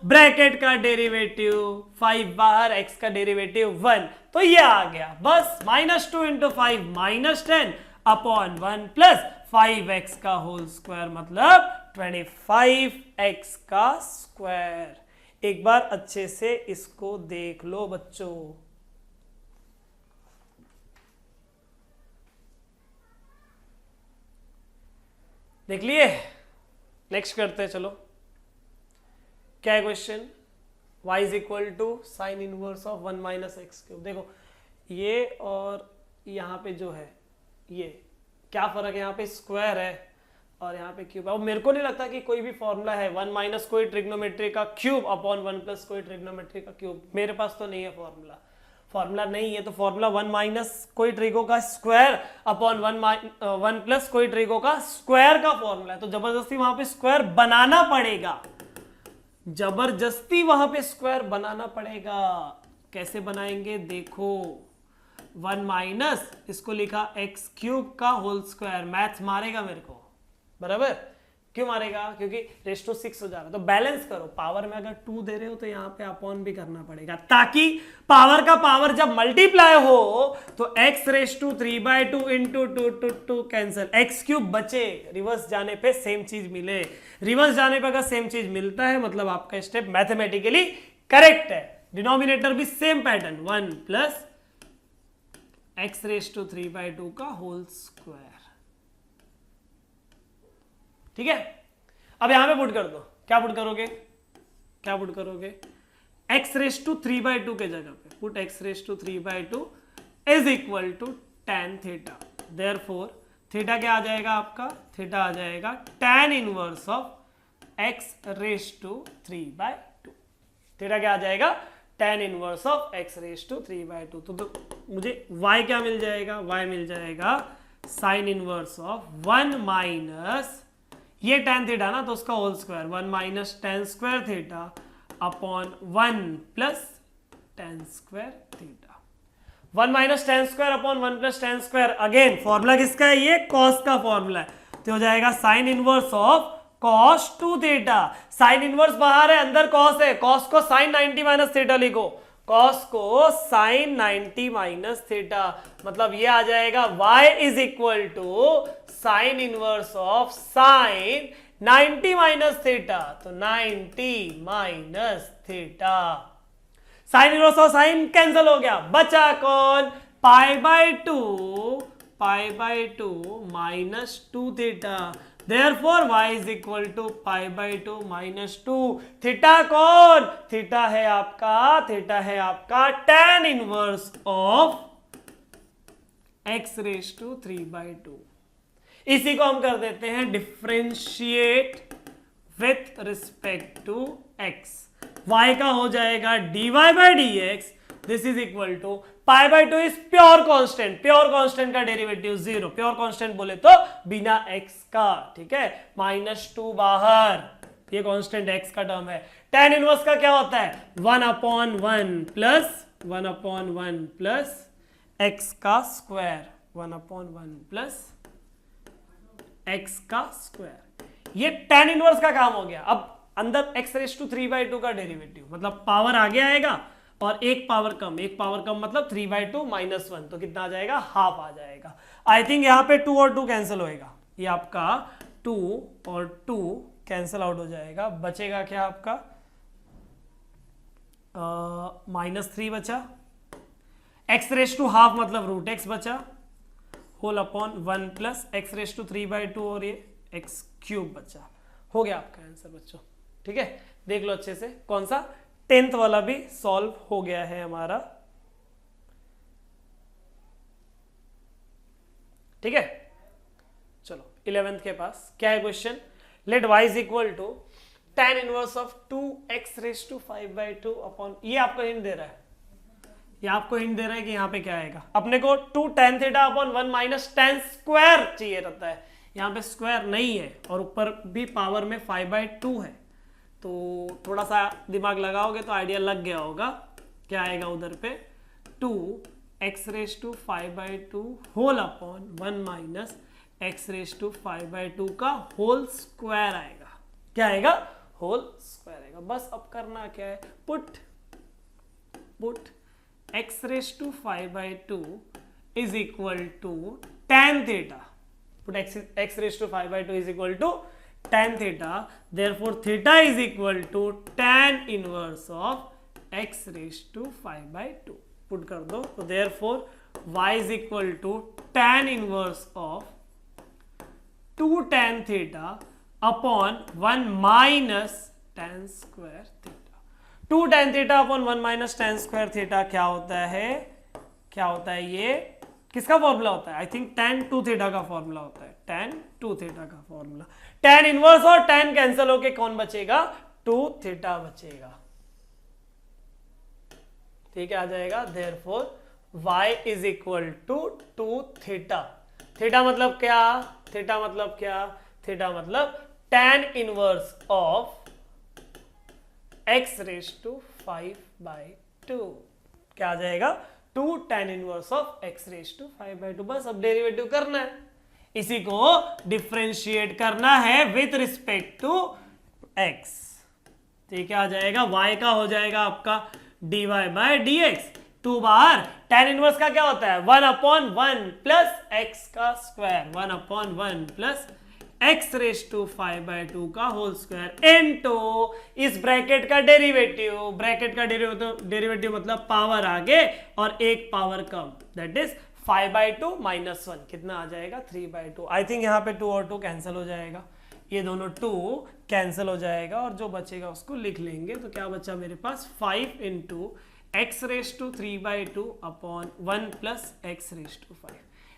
ब्रैकेट का डेरिवेटिव 5 बाहर, x का डेरिवेटिव 1, तो ये आ गया बस minus 2 into 5 minus 10 upon 1 plus 5x का होल स्क्वायर, मतलब 25x का स्क्वायर। एक बार अच्छे से इसको देख लो बच्चों, देख लिए, नेक्स्ट करते हैं, चलो क्या है question, y is equal to sine inverse of 1 minus x cube. देखो ये और यहाँ पे जो है ये क्या फर्क है, यहाँ पे स्क्वायर है और यहाँ पे क्यूब है, और मेरे को नहीं लगता कि कोई भी फॉर्मूला है 1 माइनस कोई ट्रिग्नोमेट्री का क्यूब अपॉन 1 प्लस कोई ट्रिग्नोमेट्री का क्यूब, मेरे पास तो नहीं है फॉर्मूला, फॉर्मूला नहीं है तो फॉर्मूला 1 माइनस कोई ट्रिगो का स्क्वायर अपॉन 1 प्लस कोई ट्रिगो का स्क्वायर का फॉर्मूला है, तो जबरदस्ती वहां पे स्क्वायर बनाना पड़ेगा, जबरदस्ती वहां पे स्क्वायर बनाना पड़ेगा। कैसे बनाएंगे देखो, 1 माइनस इसको लिखा एक्स क्यूब का होल स्क्वायर, मैथ्स मारेगा मेरे को, बराबर, क्यों मारेगा, क्योंकि रेस टू 6 हो जा रहा है, तो बैलेंस करो, पावर में अगर 2 दे रहे हो तो यहाँ पे अपॉन भी करना पड़ेगा, ताकि पावर का पावर जब मल्टीप्लाई हो तो x raise to 3/2 into 2 cancel, x cube बचे, रिवर्स जाने पे सेम चीज मिले, रिवर्स जाने पे अगर सेम चीज मिलता है मतलब आपका स्टेप मैथमेटिकली करेक्ट है, डिनोमिनेटर भी same pattern 1 plus x raise to 3/2 का होल स्क्वायर, ठीक है। अब यहां पे पुट कर दो, क्या पुट करोगे, क्या पुट करोगे, x रेस टू 3/2 के जगह पे put x raise to 3/2 is equal to tan theta, therefore theta क्या आ जाएगा आपका, थीटा आ जाएगा tan inverse of x raise to 3/2, theta क्या आ जाएगा, tan inverse of x raise to 3/2, तो मुझे y क्या मिल जाएगा, y मिल जाएगा साइन इनवर्स ऑफ 1 माइनस ये tan थीटा ना तो उसका whole square 1 minus tan square theta upon 1 plus tan square theta, 1 minus tan square upon 1 plus tan square, again formula किसका है, ये कॉस का फॉर्मूला है, तो हो जाएगा sine inverse of cos 2 theta, sine inverse बाहर है अंदर कॉस है, कॉस को साइन 90 माइनस थीटा लिखो, कॉस को साइन 90 माइनस थीटा, मतलब ये आ जाएगा y is equal to sine inverse of sine 90 minus theta, तो 90 minus theta, sine inverse of sine cancel हो गया, बचा कौन, pi by 2 minus 2 theta, Therefore y is equal to π/2 minus 2, theta कौन, थीटा है आपका tan inverse of x raise to 3/2, इसी को हम कर देते हैं differentiate with respect to x। y का हो जाएगा dy by d x, this is equal to pi by two is pure constant, pure constant का डेरिवेटिव 0, प्योर कांस्टेंट बोले तो बिना x का, ठीक है, -2 बाहर, ये कांस्टेंट x का टर्म है। tan इनवर्स का क्या होता है 1/1 प्लस x का स्क्वायर, 1/1 प्लस x का स्क्वायर, ये tan इनवर्स का काम हो गया। अब अंदर x�3/2 का डेरिवेटिव, मतलब पावर आगे आएगा और एक पावर कम मतलब 3/2 -1, तो कितना आ जाएगा, हाफ आ जाएगा। आई थिंक यहाँ पे 2 और 2 कैंसिल होएगा, ये आपका 2 और 2 कैंसिल आउट हो जाएगा, बचेगा क्या आपका -3 बचा, x⁻² मतलब √x बचा, होल अपॉन 1 प्लस x�3/2 और ये x³ बचा। हो गया आपका आंसर बच्चों, ठीक है, देख लो अच्छे से, कौन सा 10th वाला भी सॉल्व हो गया है हमारा, ठीक है। चलो 11th के पास क्या है question, let y is equal to tan inverse of 2x�5/2 upon, ये आपको हिंट दे रहा है, ये आपको हिंट दे रहा है कि यहाँ पे क्या आएगा, अपने को 2 tan theta upon 1 minus tan square चाहिए रहता है, यहाँ पे स्क्वायर नहीं है और ऊपर भी पावर में 5/2 है, तो थोड़ा सा दिमाग लगाओगे तो आइडिया लग गया होगा क्या आएगा उधर पे, 2x�5/2 whole upon 1 minus x⁵/2 का होल स्क्वायर आएगा, क्या आएगा, होल स्क्वायर आएगा। बस अब करना क्या है, put x⁵/2 is equal to tan theta, put x⁵/2 is equal to tan theta, therefore theta is equal to tan inverse of x⁵/2, put कर दो, तो therefore y is equal to tan inverse of 2 tan theta upon 1 minus tan square theta। 2 tan theta upon 1 minus tan square theta क्या होता है, ये किसका फॉर्मूला होता है, आई थिंक tan 2 थीटा का फॉर्मूला होता है, tan 2 थीटा का फॉर्मूला, tan इनवर्स और tan कैंसिल होके कौन बचेगा, 2 थीटा बचेगा, ठीक है, आ जाएगा, therefore y is equal to 2 theta, theta मतलब क्या, थीटा मतलब tan इनवर्स ऑफ x⁵5/2, क्या आ जाएगा, 2 tan इनवर्स ऑफ x⁵5/2। बस अब डेरिवेटिव करना है, इसी को डिफरेंशिएट करना है विथ रिस्पेक्ट टू x, ठीक है, आ जाएगा y का हो जाएगा आपका dy बाई डी एक्स, 2 बाहर, tan इनवर्स का क्या होता है 1/1 प्लस x का स्क्वायर, 1/1 प्लस x⁵5/2 का होल स्क्वायर इनटू इस ब्रैकेट का डेरिवेटिव मतलब पावर आगे और एक पावर कम, दैट इज 5/2 - 1, कितना आ जाएगा 3/2। आई थिंक यहाँ पे 2 और 2 कैंसिल हो जाएगा, ये दोनों 2 कैंसिल हो जाएगा और जो बचेगा उसको लिख लेंगे, तो क्या बचा मेरे पास 5 into x⁵3/2 upon 1 plus x⁵5,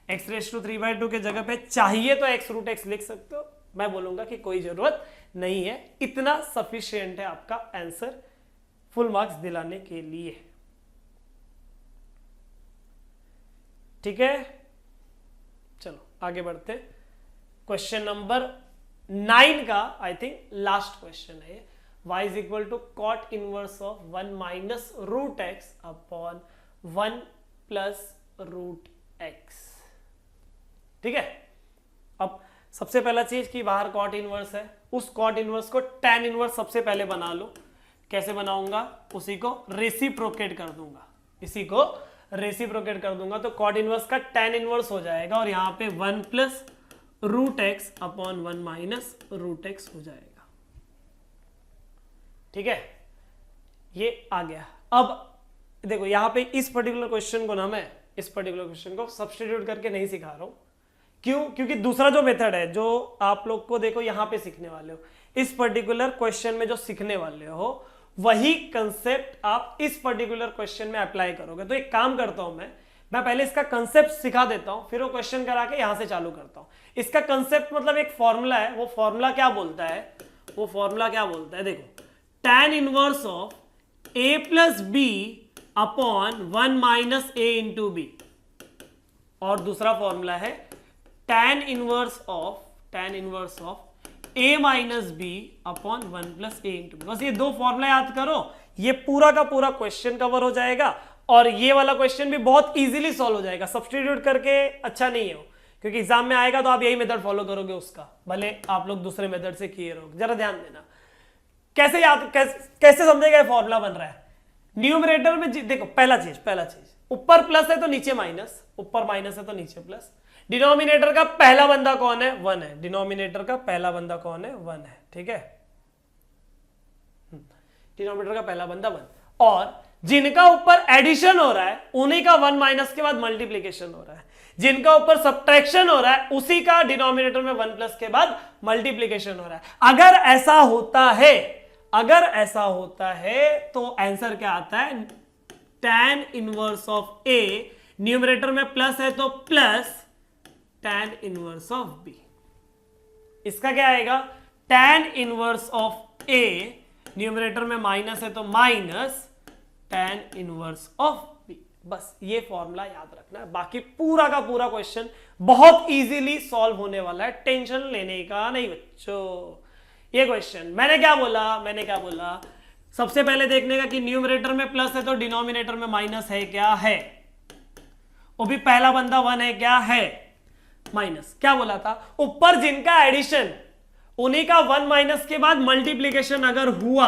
x⁵3/2 के जगह पे चाहिए तो x√x लिख सकते हो, मैं बोलूंगा कि कोई जरूरत नहीं है, इतना सफिशिएंट है आपका आंसर फुल मार्क्स दिलाने के लिए, ठीक है। चलो आगे बढ़ते, क्वेश्चन नंबर 9 का आई थिंक लास्ट क्वेश्चन है, y is equal to cot inverse of 1 minus √x upon 1 plus √x, ठीक है। अब सबसे पहला चीज कि बाहर cot इनवर्स है, उस cot इनवर्स को tan इनवर्स सबसे पहले बना लो, कैसे बनाऊंगा, उसी को रेसिप्रोकेट कर दूंगा, तो cot इनवर्स का tan इनवर्स हो जाएगा और यहाँ पे 1 plus √x upon 1 minus √x हो जाएगा, ठीक है, ये आ गया। अब देखो यहाँ पे इस पर्टिकुलर क्वेश्चन को ना मैं सब्स्टिट्यूट करके नहीं सिखा रहा हूं, क्यों, क्योंकि दूसरा जो मेथड है जो आप लोग को देखो यहाँ पे सीखने वाले हो, इस पर्टिकुलर क्वेश्चन में जो सीखने वाले हो वही कंसेप्ट आप इस पर्टिकुलर क्वेश्चन में अप्लाई करोगे। तो एक काम करता हूं मैं मैं पहले इसका कंसेप्ट सिखा देता हूं, फिर वो क्वेश्चन करा के यहां से चालू करता हूं। इसका कंसेप्ट मतलब एक फॉर्मूला है, वो फॉर्मूला क्या बोलता है, वो फॉर्मूला क्या बोलता है, देखो tan inverse of a plus b upon 1 minus a into b, और दूसरा फॉर्मूला है tan inverse of a minus b upon 1 plus a into b. बस ये दो फॉर्मूला याद करो, ये पूरा का पूरा क्वेश्चन कवर हो जाएगा, और ये वाला क्वेश्चन भी बहुत इजीली सॉल्व हो जाएगा। सब्स्टिट्यूट करके अच्छा नहीं है वो, क्योंकि एग्जाम में आएगा तो आप यही मेथड फॉलो करोगे उसका, भले आप लोग दूसरे मेथड से किए रहोगे। जरा ध्यान देना कैसे याद, कैसे समझेगा फॉर्मूला बन रहा है। न्यूमरेटर में देखो, पहला चीज ऊपर प्लस है तो नीचे माइनस, ऊपर माइनस है तो नीचे प्लस। डिनोमिनेटर का पहला बंदा कौन है, 1 है। डिनोमिनेटर का पहला बंदा कौन है, 1 है, ठीक है। डिनोमिनेटर का पहला बंदा 1, और जिनका ऊपर एडिशन हो रहा है उन्हीं का 1 माइनस के बाद मल्टीप्लीकेशन हो रहा है, जिनका ऊपर सब्ट्रैक्शन हो रहा है उसी का डिनोमिनेटर में 1 प्लस के बाद मल्टीप्लीकेशन हो रहा है। अगर ऐसा होता है तो आंसर क्या आता है, tan inverse of a, numerator में प्लस है तो plus tan inverse of b। इसका क्या आएगा, tan inverse of a, numerator में माइनस है तो minus tan inverse of b। बस ये फॉर्मूला याद रखना है, बाकी पूरा का पूरा क्वेश्चन बहुत इजीली सॉल्व होने वाला है, टेंशन लेने का नहीं बच्चों। ये क्वेश्चन मैंने क्या बोला, सबसे पहले देखने का कि न्यूमरेटर में प्लस है तो डिनोमिनेटर में माइनस है क्या, है। वो भी पहला बंदा 1 है क्या, है, माइनस। क्या बोला था, ऊपर जिनका एडिशन उन्हीं का 1 माइनस के बाद मल्टीप्लीकेशन अगर हुआ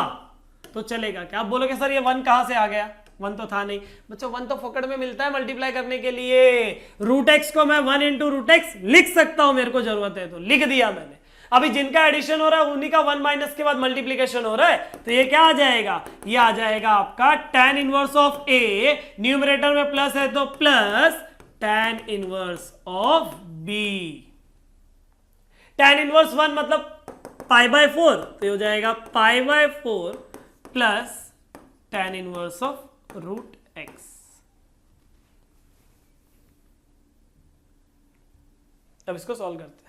तो चलेगा क्या। आप बोलोगे सर ये 1 कहां से आ गया, 1 तो था नहीं। बच्चों 1 तो फोकट में मिलता है मल्टीप्लाई करने के लिए, रूट एक्स को मैं 1 इंटू रूट एक्स लिख सकता हूं, मेरे को जरूरत है तो लिख दिया मैंने। अभी जिनका एडिशन हो रहा है उन्हीं का 1 माइनस के बाद मल्टीप्लीकेशन हो रहा है, तो ये क्या आ जाएगा, ये आ जाएगा आपका tan inverse of a, numerator में प्लस है तो plus tan inverse of b। tan inverse 1 मतलब पाई बाय 4, तो ये हो जाएगा pi bye 4 plus tan inverse of root x। अब इसको सॉल्व करते हैं,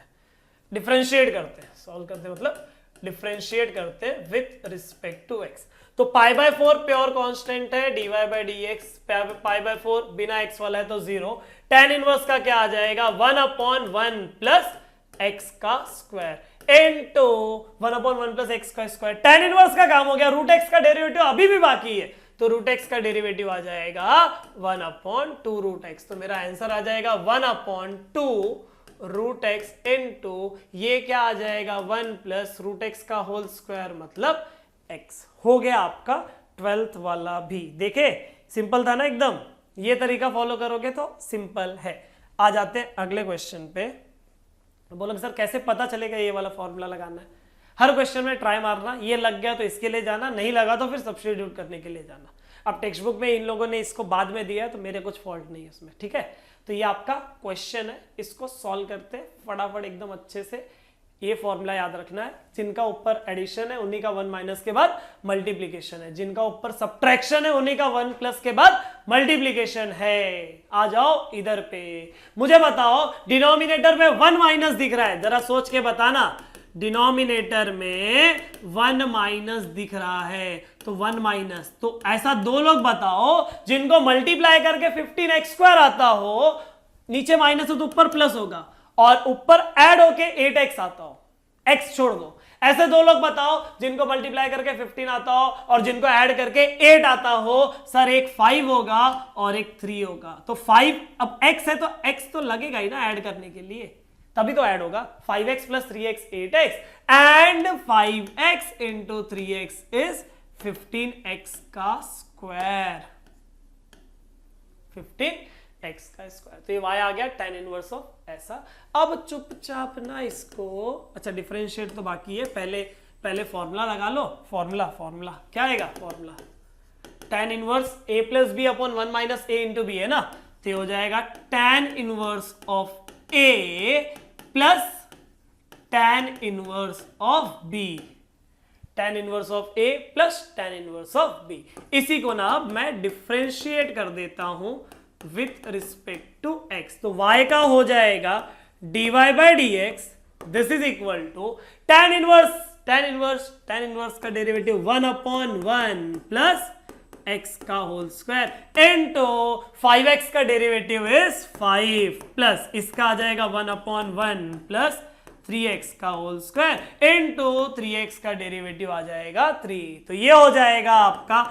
डिफरेंशिएट करते हैं, सॉल्व करते हैं मतलब डिफरेंशिएट करते हैं विथ रिस्पेक्ट टू x। तो पाई बाय 4 प्योर कांस्टेंट है, dy बाय dx, पाई बाय 4 बिना x वाला है तो 0। tan इनवर्स का क्या आ जाएगा, 1/1 प्लस x का स्क्वायर इनटू 1/1 प्लस x का स्क्वायर। tan इनवर्स का काम हो गया, रूट x का डेरिवेटिव अभी भी बाकी है, तो रूट x का डेरिवेटिव आ जाएगा 1/2 रूट x। तो मेरा आंसर आ जाएगा 1/2 रूट एक्स इंटू ये क्या आ जाएगा 1 प्लस रूट एक्स का होल स्क्वायर मतलब x। हो गया आपका 12th वाला भी। देखे सिंपल था ना एकदम, ये तरीका फॉलो करोगे तो सिंपल है। आ जाते हैं अगले क्वेश्चन पे। बोलोगे सर कैसे पता चलेगा ये वाला फॉर्मूला लगाना है। हर क्वेश्चन में ट्राई मारना, ये लग गया तो इसके लिए जाना, नहीं लगा तो फिर सब्स्टिट्यूट करने के लिए जाना। अब टेक्स्ट बुक में इन लोगों ने इसको बाद में दिया है तो मेरे कुछ फॉल्ट नहीं है उसमें, ठीक है। तो ये आपका क्वेश्चन है, इसको सॉल्व करते हैं फटाफट एकदम अच्छे से। ये फॉर्मूला याद रखना है, जिनका ऊपर एडिशन है उन्हीं का 1 माइनस के बाद मल्टीप्लीकेशन है, जिनका ऊपर सब्ट्रैक्शन है उन्हीं का 1 प्लस के बाद मल्टीप्लीकेशन है। आ जाओ इधर पे, मुझे बताओ डिनोमिनेटर में 1 माइनस दिख रहा है, जरा सोच के बताना। डिनोमिनेटर में 1 माइनस दिख रहा है, तो 1 माइनस, तो ऐसा दो लोग बताओ जिनको मल्टीप्लाई करके 15x² आता हो, नीचे माइनस हो तो ऊपर प्लस होगा, और ऊपर ऐड होके 8x आता हो, x छोड़ दो। ऐसे दो लोग बताओ जिनको मल्टीप्लाई करके 15 आता हो और जिनको ऐड करके 8 आता हो। सर एक 5 होगा और एक 3 होगा, तो 5, अब x है तो x तो लगेगा ही ना ऐड करने के लिए, तभी तो ऐड होगा। 5x plus 3x 8x and 5x into 3x is 15x का स्क्वायर, 15x का स्क्वायर। तो ये y आ गया tan इनवर्स ऑफ ऐसा। अब चुपचाप ना इसको, अच्छा डिफरेंशिएट तो बाकी है, पहले फॉर्मूला लगा लो। फॉर्मूला क्या आएगा, formula tan inverse a plus b upon 1 minus a इंटू बी है ना, तो ये हो जाएगा tan inverse of a plus tan inverse of b, tan inverse of a plus tan inverse of b। इसी को ना अब मैं डिफरेंशिएट कर देता हूं विथ रिस्पेक्ट टू एक्स। तो y का हो जाएगा dy by d x, this is equal to tan inverse का डेरिवेटिव 1/1 प्लस x का होल स्क्वायर इनटू 5x का डेरिवेटिव इज 5 प्लस इसका आ जाएगा 1/1 प्लस 3x का होल स्क्वायर इनटू 3x का डेरिवेटिव आ जाएगा 3। तो ये हो जाएगा आपका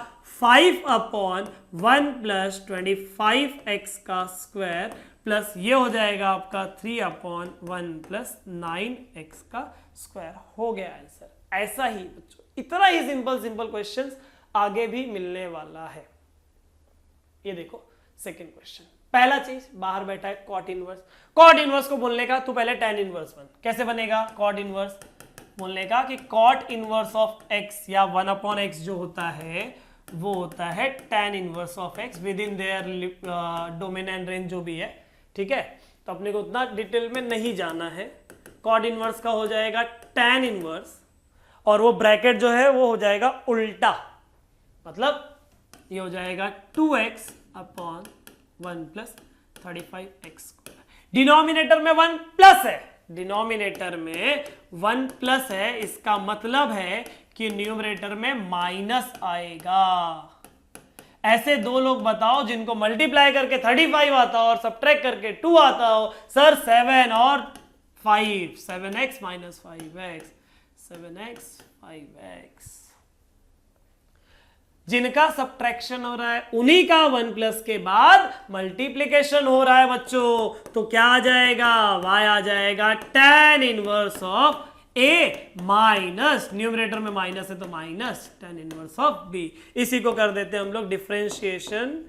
5/1 प्लस 25x का स्क्वायर प्लस ये हो जाएगा आपका 3/1 प्लस 9x का स्क्वायर। हो गया आंसर। ऐसा ही बच्चों, इतना ही सिंपल क्वेश्चंस आगे भी मिलने वाला है। ये देखो सेकंड क्वेश्चन, पहला चीज बाहर बैठा है कॉट इनवर्स को बोलने का तू पहले tan इनवर्स बन। कैसे बनेगा कॉट इनवर्स बोलने का कि कॉट इनवर्स ऑफ x या 1/x जो होता है वो होता है tan inverse of x with in their domain and range जो भी है, ठीक है। तो अपने को उतना डिटेल में नहीं जाना है। कॉट इनवर्स का हो जाएगा tan इनवर्स और वो ब्रैकेट जो है वो हो जाएगा उल्टा, मतलब ये हो जाएगा 2x/1 प्लस 35x। डिनोमिनेटर में 1 प्लस है, डिनोमिनेटर में 1 प्लस है, इसका मतलब है कि न्यूमरेटर में माइनस आएगा। ऐसे दो लोग बताओ जिनको मल्टीप्लाई करके 35 आता हो और सब्ट्रैक्ट करके 2 आता हो। सर 7 और 5, 7x minus 5x, 7x 5x। जिनका सब्ट्रैक्शन हो रहा है उन्हीं का 1 प्लस के बाद मल्टीप्लीकेशन हो रहा है बच्चों। तो क्या आ जाएगा, y आ जाएगा tan inverse of a minus, numerator में माइनस है तो minus tan inverse of b। इसी को कर देते हैं हम लोग डिफरेंशिएशन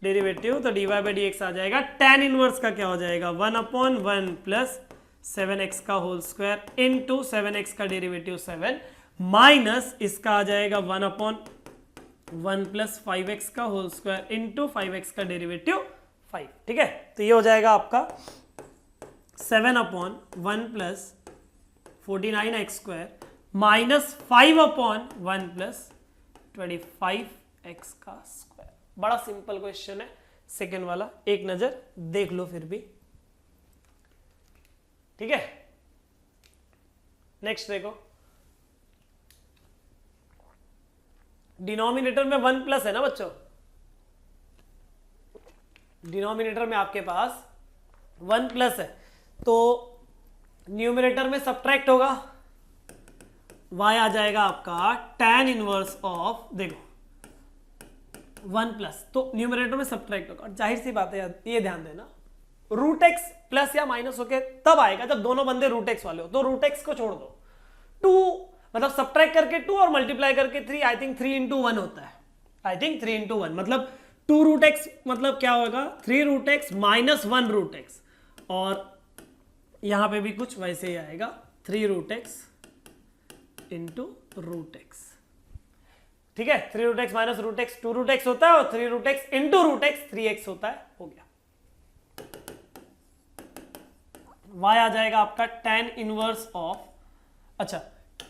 डेरिवेटिव। तो dy बाई डी एक्स आ जाएगा tan इनवर्स का क्या हो जाएगा 1/1 प्लस 7x का होल स्क्वायर इनटू 7x का डेरिवेटिव 7 माइनस इसका आ जाएगा 1/1 प्लस 5x का होल स्क्वायर इनटू 5x का डेरिवेटिव 5, ठीक है। तो ये हो जाएगा आपका 7/1 plus 49x square minus 5/1 plus 25x का स्क्वायर। बड़ा सिंपल क्वेश्चन है सेकेंड वाला, एक नजर देख लो फिर भी, ठीक है। नेक्स्ट देखो, डिनोमिनेटर में 1 प्लस है ना बच्चों, डिनोमिनेटर में आपके पास 1 प्लस है तो न्यूमरेटर में सब्ट्रैक्ट होगा, y आ जाएगा आपका tan इनवर्स ऑफ, देखो 1 प्लस तो न्यूमरेटर में सब्ट्रैक्ट होगा। जाहिर सी बात है, ये ध्यान देना, रूट एक्स प्लस या माइनस होके तब आएगा जब दोनों बंदे रूट एक्स वाले हो। तो रूट एक्स को छोड़ दो, 2 मतलब सब्ट्रैक्ट करके 2 और मल्टीप्लाई करके 3, आई थिंक 3 into 1 होता है, आई थिंक 3 into 1 मतलब 2 रूट एक्स, मतलब क्या होगा 3 root x minus 1 root x, और यहां पे भी कुछ वैसे ही आएगा 3 root x into root x, ठीक है। 3 root x minus root x 2 root x होता है और 3 root x into root x 3x होता है, हो गया। y आ जाएगा आपका tan इनवर्स ऑफ, अच्छा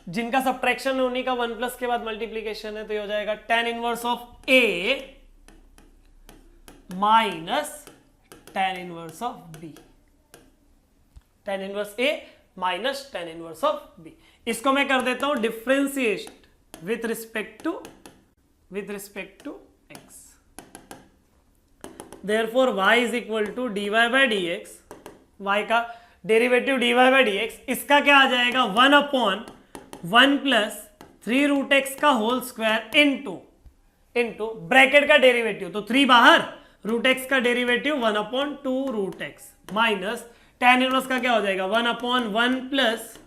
जिनका सब्ट्रैक्शन होने का 1 प्लस के बाद मल्टीप्लीकेशन है तो ये हो जाएगा tan inverse of a minus tan inverse of b, tan inverse a minus tan inverse of b। इसको मैं कर देता हूं differentiate with respect to x। Therefore y is equal to dy by d x, y का derivative dy by d x, इसका क्या आ जाएगा 1/1 प्लस 3 रूट एक्स का होल स्क्वायर इनटू ब्रैकेट का डेरिवेटिव, तो 3 बाहर, रूट एक्स का derivative 1/2 root x minus tan inverse का क्या हो जाएगा 1/1 प्लस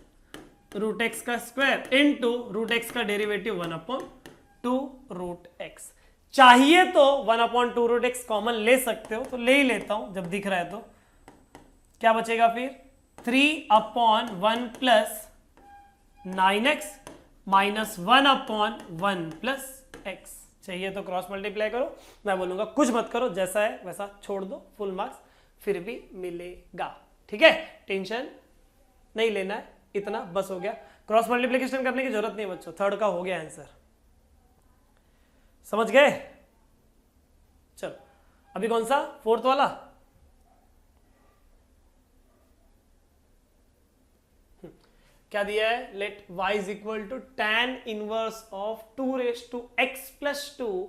रूट एक्स का स्क्वायर इनटू रूट एक्स का डेरिवेटिव 1/2 रूट एक्स। चाहिए तो 1/2 रूट एक्स कॉमन ले सकते हो, तो ले ही लेता हूं जब दिख रहा है। तो क्या बचेगा फिर 3/1 plus 9x minus 1/1 plus x। चाहिए तो क्रॉस मल्टीप्लाई करो, मैं बोलूंगा कुछ मत करो, जैसा है वैसा छोड़ दो, फुल मार्क्स फिर भी मिलेगा, ठीक है। टेंशन नहीं लेना है, इतना बस हो गया। क्रॉस मल्टीप्लिकेशन करने की जरूरत नहीं बच्चों, थर्ड का हो गया आंसर, समझ गए। चलो अभी कौन सा, फोर्थ वाला, क्या दिया है, late y is equal to tan inverse of 2 x + 2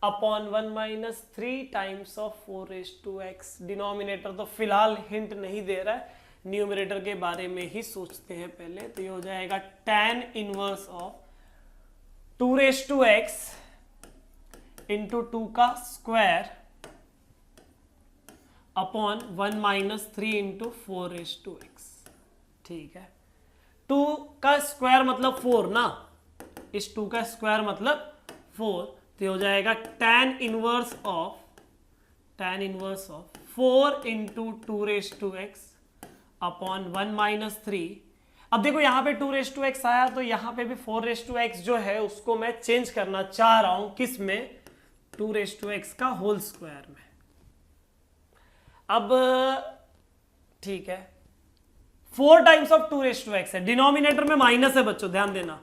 upon 1 minus 3 times of 4x। Denominator तो फिलहाल हिंट नहीं दे रहा है, न्यूमरेटर के बारे में ही सोचते हैं पहले। तो ये हो जाएगा tan inverse of 2x into 2 का square upon 1 minus 3 into 4x। ठीक है, 2 का स्क्वायर मतलब 4 ना, इस 2 का स्क्वायर मतलब 4, तो ये हो जाएगा tan inverse of 4 into 2x upon 1 minus 3। अब देखो यहां पे 2x आया, तो यहां पे भी 4x जो है उसको मैं चेंज करना चाह रहा हूं, किस में, 2x का होल स्क्वायर में। अब ठीक है, 4 टाइम्स ऑफ 2x है, डिनोमिनेटर में माइनस है बच्चों, ध्यान देना,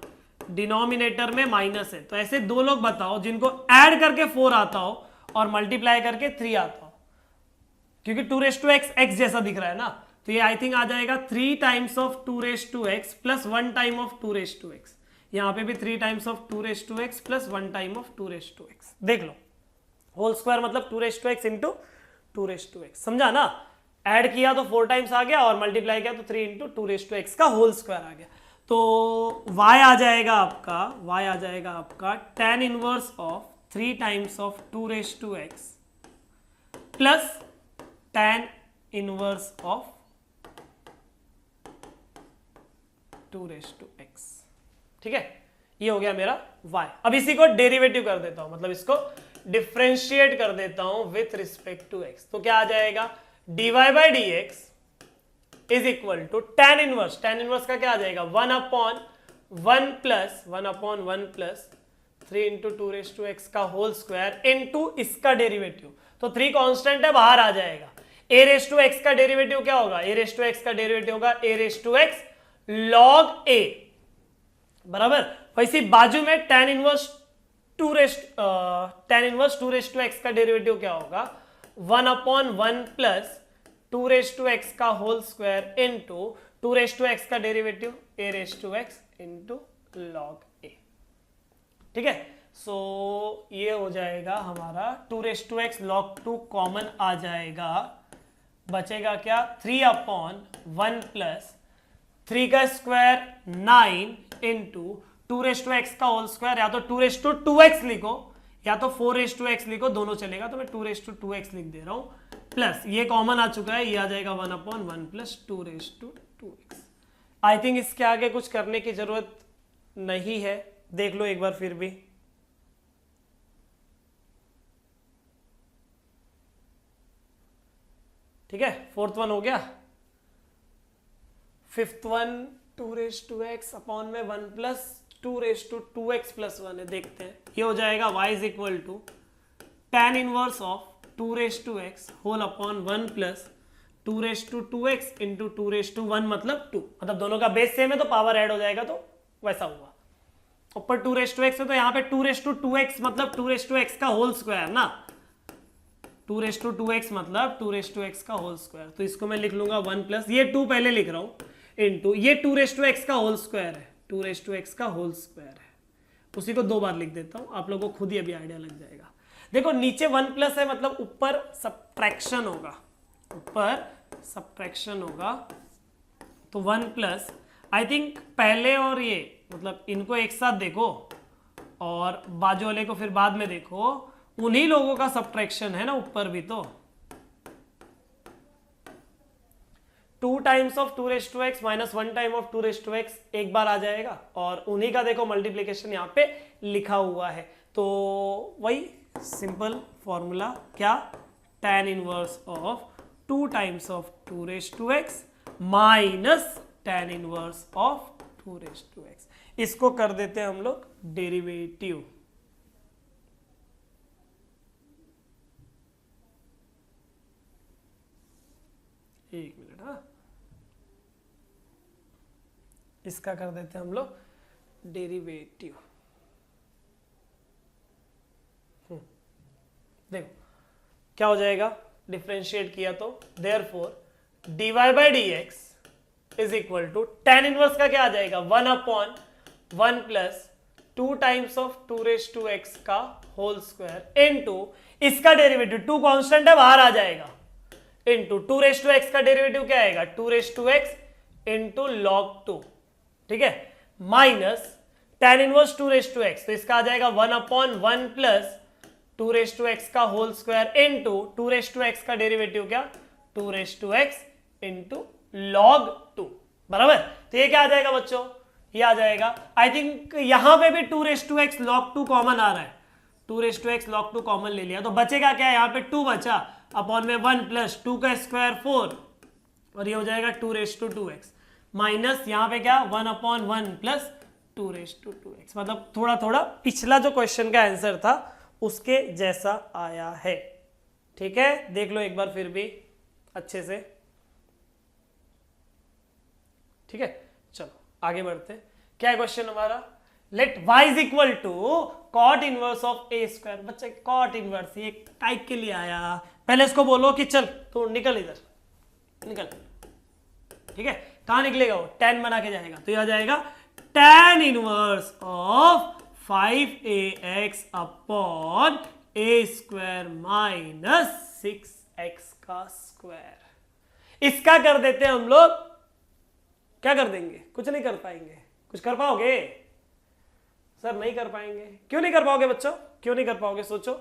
डिनोमिनेटर में माइनस है। तो ऐसे दो लोग बताओ जिनको ऐड करके 4 आता हो और मल्टीप्लाई करके 3 आता हो, क्योंकि 2x x जैसा दिख रहा है ना, तो ये आई थिंक आ जाएगा 3 times of 2x plus 1 time of 2x। यहां पे भी 3 times of 2x plus 1 time of 2x। देख लो, होल स्क्वायर मतलब 2x इंटू 2x, समझा ना, ऐड किया तो 4 टाइम्स आ गया और मल्टीप्लाई किया तो 3 इंटू 2x का होल स्क्वायर आ गया। तो y आ जाएगा आपका tan inverse of 3 times of 2x plus tan inverse of 2x। ठीक है, ये हो गया मेरा y। अब इसी को डेरिवेटिव कर देता हूं, मतलब इसको डिफरेंशिएट कर देता हूं विथ रिस्पेक्ट टू x। तो क्या आ जाएगा, dy by dx is equal to tan inverse का क्या आ जाएगा, 1 अपॉन 1 प्लस 3 इंटू 2x का होल स्क्वायर इंटू इसका डेरिवेटिव। तो 3 कांस्टेंट है, बाहर आ जाएगा। a का डेरिवेटिव क्या होगा, a का डेरिवेटिव होगा a log a, बराबर। वैसे बाजू में tan इनवर्स 2x का डेरिवेटिव क्या होगा, 1 अपॉन 1 प्लस 2x का होल स्क्वायर इंटू 2x का derivative a into log a। ठीक है, सो ये हो जाएगा हमारा 2x log 2 कॉमन आ जाएगा, बचेगा क्या, 3 अपॉन 1 प्लस 3 का स्क्वायर 9 इंटू 2x का होल स्क्वायर, या तो 2x लिखो या तो 4x लिखो, दोनों चलेगा, तो मैं 2x लिख दे रहा हूं, प्लस ये कॉमन आ चुका है, ये आ जाएगा 1 upon 1 plus 2x। I think इसके आगे कुछ करने की जरूरत नहीं है, देख लो एक बार फिर भी। ठीक है, फोर्थ वन हो गया। फिफ्थ वन 2x अपॉन में 1 प्लस 2x प्लस 1 है, देखते हैं। ये हो जाएगा y is equal to tan inverse of 2x whole upon 1 plus 2x into 2 मतलब 2, मतलब दोनों का बेस सेम है तो पावर ऐड हो जाएगा, तो वैसा हुआ। ऊपर 2x है तो यहाँ पे 2x मतलब 2x का होल स्क्वायर ना, 2x मतलब 2x का होल स्क्वायर। तो इसको मैं लिख लूंगा 1 प्लस ये 2 पहले लिख रहा हूं इंटू ये 2x का होल स्क्वायर है, 2x का होल स्क्वायर है, उसी को 2 बार लिख देता हूं, आप लोगों को खुद ही अभी आइडिया लग जाएगा। देखो नीचे 1 प्लस है मतलब ऊपर सब्ट्रैक्शन होगा, तो 1 प्लस आई थिंक पहले और ये मतलब इनको एक साथ देखो और बाजू वाले को फिर बाद में देखो, उन्हीं लोगों का सब्ट्रैक्शन है ना ऊपर भी, तो 2 times of 2x minus 1 time of 2x एक बार आ जाएगा, और उन्हीं का देखो मल्टीप्लीकेशन यहाँ पे लिखा हुआ है। तो वही सिंपल फॉर्मूला, क्या, tan inverse of 2 times of 2x minus tan inverse of 2x। इसको कर देते हैं हम लोग डेरिवेटिव। एक मिनट, हाँ, इसका कर देते हैं हम लोग डेरिवेटिव। देखो क्या हो जाएगा, डिफ्रेंशिएट किया तो therefore dy by d x is equal to tan inverse का क्या आ जाएगा 1/1 plus 2 times of 2 raise to x का होल स्क्वायर इनटू इसका डेरिवेटिव 2 कांस्टेंट है बाहर आ जाएगा इनटू 2 रेज टू एक्स का डेरिवेटिव क्या आएगा 2 raise to x into log 2, ठीक है, minus tan inverse 2 raise to x, तो इसका आ जाएगा 1/1 प्लस 2 रेज टू एक्स का whole square into 2 raise to x का डेरिवेटिव क्या 2 raise to x into log 2, बराबर। तो ये क्या आ जाएगा बच्चों, ये आ जाएगा, आई थिंक यहां पे भी 2 raise to x log 2 common आ रहा है, 2 raise to x log 2 common ले लिया, तो बचेगा क्या, यहाँ पे 2 बचा अपॉन में 1 प्लस 2 का स्क्वायर 4 और ये हो जाएगा 2 रेज टू 2x माइनस यहाँ पे क्या 1/1 प्लस 2 रेज टू 2x, मतलब थोड़ा थोड़ा पिछला जो क्वेश्चन का आंसर था उसके जैसा आया है, ठीक है। देख लो एक बार फिर भी अच्छे से, ठीक है। चलो आगे बढ़ते हैं, क्या है क्वेश्चन हमारा, let y is equal to cot inverse of a square. बच्चे कॉट इनवर्स ये टाइप के लिए आया, पहले इसको बोलो कि चल तू निकल इधर निकल, ठीक है, कहां निकलेगा वो, tan बना के जाएगा, तो ये आ जाएगा tan inverse of 5ax upon a square minus 6x का स्क्वायर। इसका कर देते हैं हम लोग, क्या कर देंगे, कुछ नहीं कर पाएंगे, कुछ कर पाओगे सर, नहीं कर पाएंगे, क्यों नहीं कर पाओगे बच्चों, क्यों नहीं कर पाओगे, सोचो,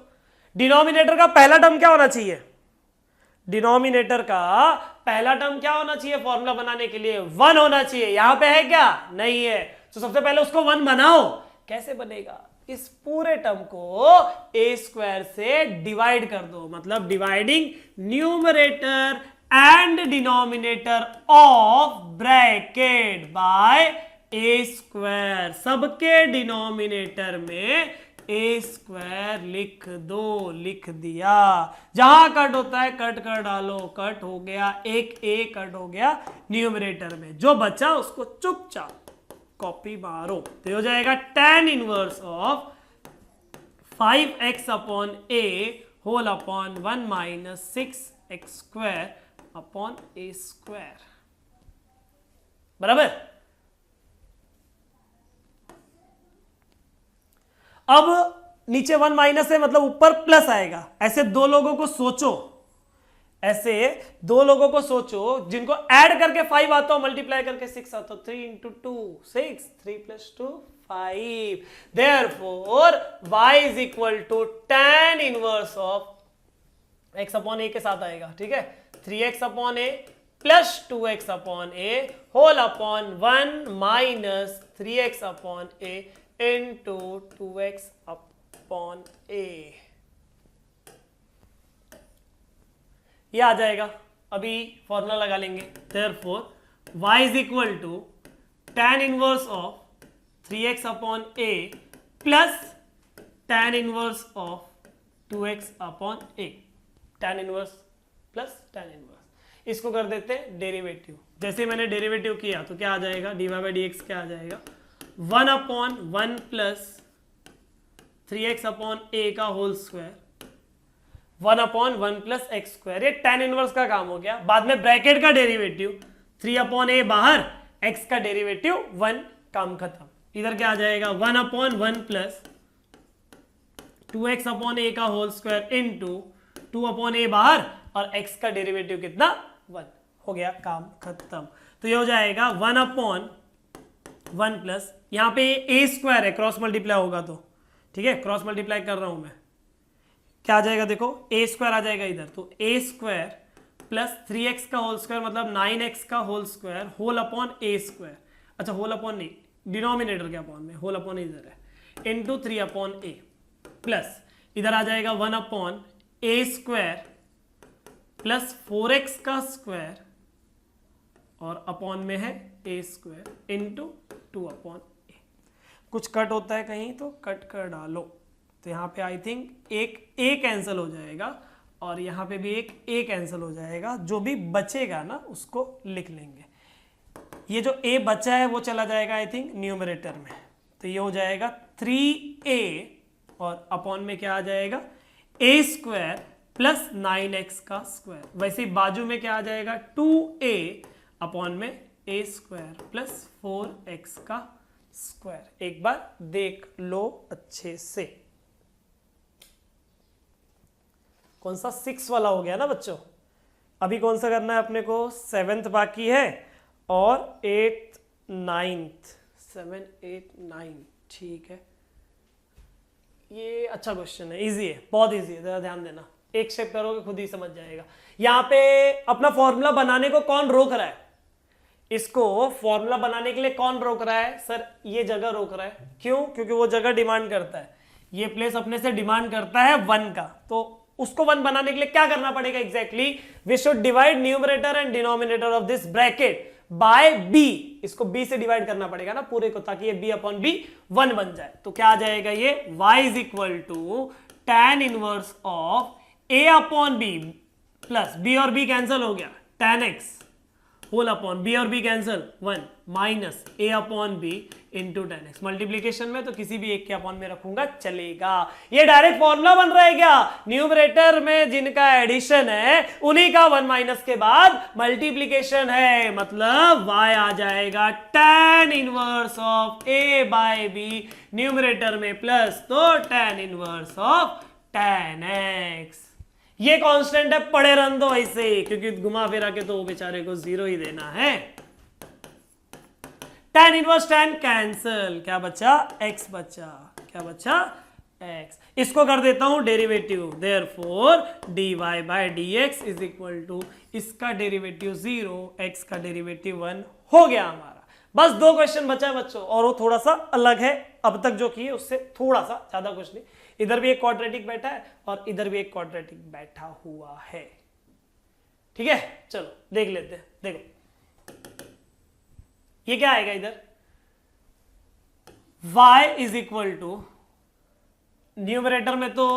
डिनोमिनेटर का पहला टर्म क्या होना चाहिए, डिनोमिनेटर का पहला टर्म क्या होना चाहिए फॉर्मूला बनाने के लिए 1 होना चाहिए, यहां पे है क्या, नहीं है, तो सबसे पहले उसको 1 बनाओ, कैसे बनेगा, इस पूरे टर्म को a स्क्वायर से डिवाइड कर दो, मतलब dividing numerator and denominator of bracket by a square, सबके डिनोमिनेटर में a स्क्वायर लिख दो, लिख दिया, जहां कट होता है कट कर डालो, कट हो गया, एक a कट हो गया न्यूमरेटर में, जो बचा उसको चुपचाप कॉपी मारो, तो हो जाएगा tan inverse of 5x upon a whole upon 1 minus 6x square upon a square, बराबर। अब नीचे 1 माइनस है मतलब ऊपर प्लस आएगा, ऐसे दो लोगों को सोचो, ऐसे दो लोगों को सोचो जिनको ऐड करके 5 आता हो, मल्टीप्लाई करके 6 आता हो, 3 into 2 6, 3 plus 2 5, therefore y is equal to tan inverse of x upon a के साथ आएगा, ठीक है, 3x upon a plus 2x upon a whole upon 1 minus 3x upon a into 2x upon a, ये आ जाएगा, अभी फॉर्मूला लगा लेंगे, therefore y is equal to tan inverse of 3x upon a plus tan inverse of 2x upon a, tan inverse plus tan inverse, इसको कर देते हैं डेरिवेटिव, जैसे मैंने डेरिवेटिव किया तो क्या आ जाएगा dy बाई डी एक्स क्या आ जाएगा 1/1 प्लस 3x अपॉन a का whole square 1/1 plus x square, ये tan इनवर्स का काम हो गया, बाद में ब्रैकेट का डेरिवेटिव 3/a बाहर, x का डेरिवेटिव 1, काम खत्म, इधर क्या आ जाएगा 1/1 प्लस 2x अपॉन a का होल स्क्वायर इनटू 2/a बाहर और x का डेरिवेटिव कितना 1, हो गया, काम खत्म। तो ये हो जाएगा 1/1 प्लस, यहां पे a स्क्वायर है, क्रॉस मल्टीप्लाई होगा तो, ठीक है, क्रॉस मल्टीप्लाई कर रहा हूं मैं, क्या आ जाएगा देखो a स्क्वायर आ जाएगा इधर, तो a स्क्वायर प्लस 3x का होल स्क्वायर मतलब 9x का whole square whole upon a square, अच्छा होल अपॉन नहीं, डिनोमिनेटर के अपॉन में, होल अपॉन इधर है, इंटू 3/a प्लस इधर आ जाएगा 1/a स्क्वायर प्लस 4x का स्क्वायर और अपॉन में है a स्क्वायर इंटू 2/a, कुछ कट होता है कहीं तो कट कर डालो, तो यहाँ पे आई थिंक एक a कैंसिल हो जाएगा और यहाँ पे भी एक a कैंसिल हो जाएगा, जो भी बचेगा ना उसको लिख लेंगे, ये जो a बचा है वो चला जाएगा आई थिंक न्यूमरेटर में, तो ये हो जाएगा 3a और अपॉन में क्या आ जाएगा a स्क्वायर प्लस 9x का स्क्वायर। वैसे ही बाजू में क्या आ जाएगा 2a अपॉन में a स्क्वायर प्लस 4x का स्क्वायर। एक बार देख लो अच्छे से। कौन सा 6 वाला हो गया ना बच्चों। अभी कौन सा करना है अपने को 7th बाकी है और 8th 9th 7 8 9। ठीक है, ये अच्छा क्वेश्चन है, इजी है, बहुत इजी है, जरा ध्यान देना। एक स्टेप करोगे खुद ही समझ जाएगा। यहाँ पे अपना फॉर्मूला बनाने को कौन रोक रहा है? इसको फॉर्मूला बनाने के लिए कौन रोक रहा है? सर ये जगह रोक रहा है। क्यों? क्योंकि वो जगह डिमांड करता है, ये प्लेस अपने से डिमांड करता है 1 का। तो उसको 1 बनाने के लिए क्या करना पड़ेगा exactly? We should divide numerator and denominator of this bracket by b। इसको b से डिवाइड करना पड़ेगा ना पूरे को, ताकि ये b अपॉन b 1 बन जाए। तो क्या आ जाएगा ये y is equal to tan inverse of a upon b plus b और b कैंसिल हो गया tan x whole upon b और b cancel 1 minus a upon b into tan x। Multiplication में तो किसी भी एक के अपॉन में रखूंगा चलेगा। ये डायरेक्ट फॉर्मूला बन रहा है क्या? न्यूमरेटर में जिनका एडिशन है उन्हीं का 1 माइनस के बाद मल्टीप्लीकेशन है, मतलब y आ जाएगा tan inverse of a by b, numerator में प्लस तो tan inverse of tan x। ये कांस्टेंट है, पड़े रहने दो ऐसे, क्योंकि घुमा फिरा के तो बेचारे को 0 ही देना है। tan इनवर्स tan कैंसल, क्या बचा? x बचा। क्या बचा? x। इसको कर देता हूं derivative, therefore dy bye dx is equal to इसका डेरिवेटिव 0, x का डेरिवेटिव 1 हो गया हमारा। बस 2 क्वेश्चन बचा है बच्चों, और वो थोड़ा सा अलग है अब तक जो किए उससे, थोड़ा सा, ज्यादा कुछ नहीं। इधर भी एक क्वाड्रेटिक बैठा है और इधर भी एक क्वाड्रेटिक बैठा हुआ है। ठीक है, चलो देख लेते हैं। देखो ये क्या आएगा इधर, y is equal to numerator में तो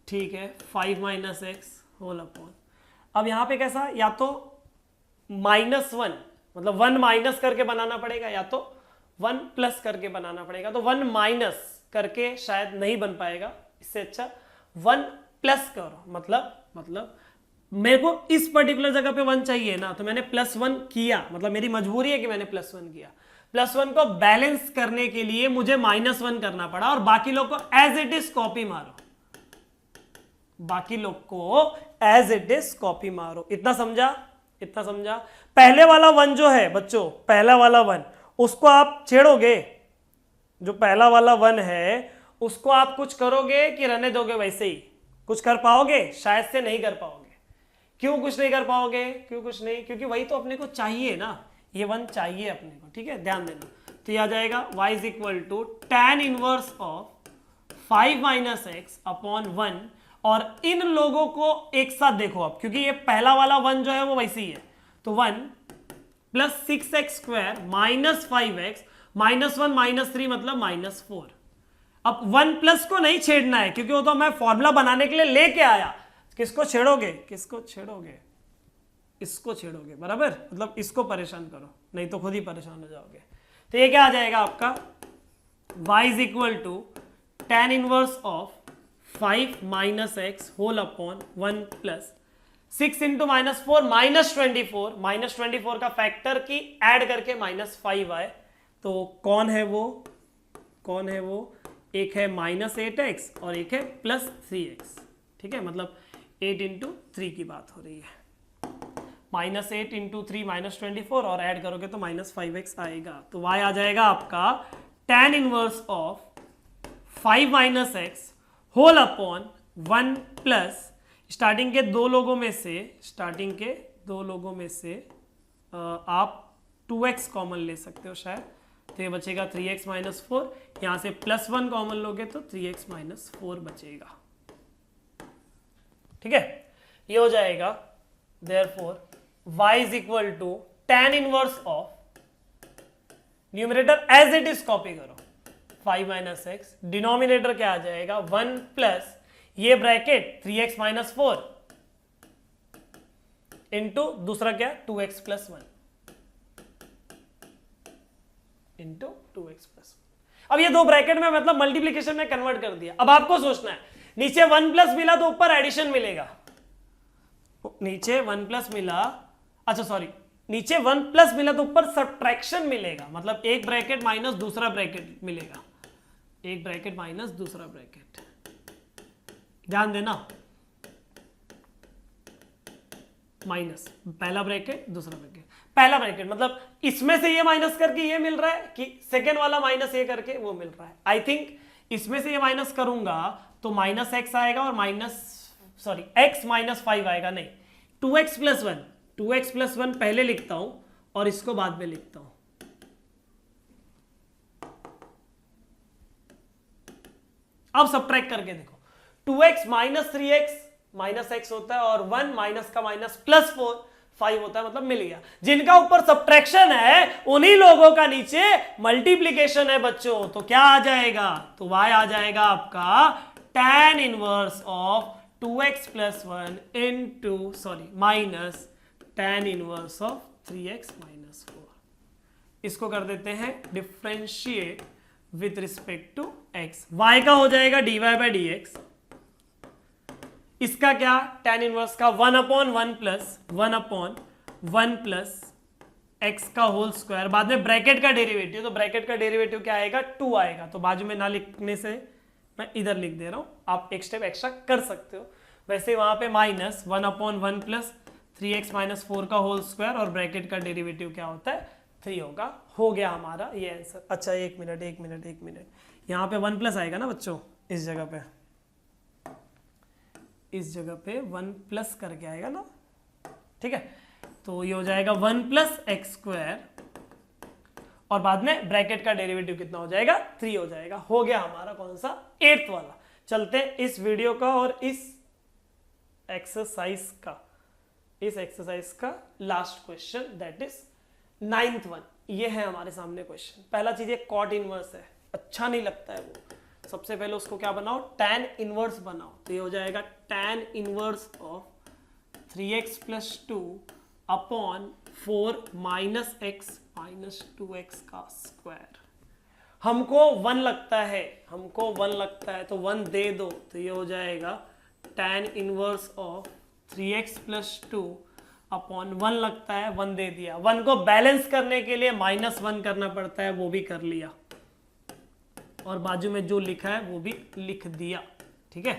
ठीक है 5 माइनस एक्स होल अपॉन। अब यहां पे कैसा, या तो -1 मतलब 1 माइनस करके बनाना पड़ेगा, या तो 1 प्लस करके बनाना पड़ेगा। तो 1 माइनस करके शायद नहीं बन पाएगा, इससे अच्छा 1 प्लस करो। मतलब मेरे को इस पर्टिकुलर जगह पे 1 चाहिए ना, तो मैंने +1 किया, मतलब मेरी मजबूरी है कि मैंने +1 किया। +1 को बैलेंस करने के लिए मुझे -1 करना पड़ा, और बाकी लोग को एज इट इज कॉपी मारो, बाकी लोग को एज इट इज कॉपी मारो। इतना समझा? इतना समझा? पहले वाला 1 जो है बच्चों, पहला वाला 1 उसको आप छेड़ोगे, जो पहला वाला 1 है उसको आप कुछ करोगे कि रहने दोगे वैसे ही? कुछ कर पाओगे? शायद से नहीं कर पाओगे। क्यों कुछ नहीं कर पाओगे? क्यों कुछ नहीं? क्योंकि वही तो अपने को चाहिए ना, ये 1 चाहिए अपने को। ठीक है, ध्यान देना। तो ये आ जाएगा y is equal to tan inverse of 5 minus x upon 1। और इन लोगों को एक साथ देखो अब, क्योंकि ये पहला वाला 1 जो है वो वैसे ही है। तो 1 plus 6x square minus 5x -1 -3 मतलब -4। अब 1 प्लस को नहीं छेड़ना है, क्योंकि वो तो मैं फॉर्मूला बनाने के लिए लेके आया। किसको छेड़ोगे? किसको छेड़ोगे? इसको छेड़ोगे, बराबर। मतलब इसको परेशान करो, नहीं तो खुद ही परेशान हो जाओगे। तो ये क्या आ जाएगा आपका y is equal to tan inverse of 5 minus x whole upon 1 plus 6 into -4 -24। -24 का फैक्टर की ऐड करके -5 आए। तो कौन है वो? कौन है वो? एक है -8x और एक है +3x। ठीक है, मतलब 8 इंटू 3 की बात हो रही है। -8 इंटू 3 -24, और ऐड करोगे तो -5x आएगा। तो y आ जाएगा आपका tan inverse of 5 minus x whole upon 1 plus starting के दो लोगों में से आप 2x कॉमन ले सकते हो शायद, तो ये बचेगा 3x माइनस 4। यहां से +1 कॉमन लोगे तो 3x माइनस 4 बचेगा। ठीक है, ये हो जाएगा therefore y is equal to tan inverse of, numerator as it is copy करो, 5 माइनस एक्स, डिनोमिनेटर क्या आ जाएगा 1 प्लस ये ब्रैकेट 3x माइनस 4 इंटू दूसरा क्या 2x plus 1 into 2x plus 1। अब ये दो ब्रैकेट में मतलब मल्टीप्लीकेशन में कन्वर्ट कर दिया। अब आपको सोचना है नीचे 1 प्लस मिला तो ऊपर एडिशन मिलेगा, नीचे 1 प्लस मिला, अच्छा सॉरी, नीचे 1 प्लस मिला तो ऊपर सब्ट्रैक्शन मिलेगा, मतलब एक ब्रैकेट माइनस दूसरा ब्रैकेट मिलेगा, एक ब्रैकेट माइनस दूसरा ब्रैकेट, ध्यान देना, माइनस पहला ब्रैकेट दूसरा ब्रैकेट, पहला ब्रैकेट मतलब इसमें से ये माइनस करके ये मिल रहा है कि सेकेंड वाला माइनस ये करके वो मिल रहा है। आई थिंक इसमें से ये माइनस करूंगा तो माइनस एक्स आएगा और एक्स माइनस 5 आएगा, नहीं 2x प्लस 1, 2x प्लस 1 पहले लिखता हूं और इसको बाद में लिखता हूं। अब सब्ट्रैक्ट करके देखो, 2x minus 3x minus x होता है और 1 माइनस का माइनस प्लस 4 5 होता है, मतलब मिल गया। जिनका ऊपर सब्ट्रैक्शन है उन्हीं लोगों का नीचे मल्टीप्लीकेशन है बच्चों, तो क्या आ जाएगा, तो y आ जाएगा आपका tan inverse of 2x plus 1 into minus tan inverse of 3x minus 4। इसको कर देते हैं differentiate with respect to x, y का हो जाएगा dy बाई dx, इसका क्या tan इनवर्स का 1 अपॉन 1 प्लस x का होल स्क्वायर, बाद में ब्रैकेट का डेरिवेटिव, तो ब्रैकेट का डेरिवेटिव क्या आएगा 2 आएगा, तो बाजू में ना लिखने से मैं इधर लिख दे रहा हूं, आप एक स्टेप एक्स्ट्रा कर सकते हो। वैसे वहां पे minus 1 upon 1 plus 3x minus 4 का होल स्क्वायर और ब्रैकेट का डेरिवेटिव क्या होता है 3 होगा, हो गया हमारा ये आंसर। अच्छा एक मिनट, यहाँ पे 1 प्लस आएगा ना बच्चों, इस जगह पे 1 प्लस करके आएगा ना, ठीक है, तो ये हो जाएगा 1 प्लस एक्स स्क्वायर और बाद में ब्रैकेट का डेरिवेटिव कितना हो जाएगा 3 हो जाएगा। हो गया हमारा कौन सा 8th वाला। चलते हैं इस वीडियो का और इस एक्सरसाइज का last question, that is 9th one. ये है हमारे सामने क्वेश्चन। पहला चीज कॉट इनवर्स है, अच्छा नहीं लगता है वो, सबसे पहले उसको क्या बनाओ tan इनवर्स बनाओ, तो ये हो जाएगा tan inverse of 3x plus 2 upon 4 minus x minus 2x का स्क्वायर। हमको 1 लगता है, तो 1 दे दो, तो ये हो जाएगा tan inverse of 3x plus 2 upon 1 लगता है, 1 दे दिया। 1 को बैलेंस करने के लिए -1 करना पड़ता है, वो भी कर लिया और बाजू में जो लिखा है वो भी लिख दिया, ठीक है।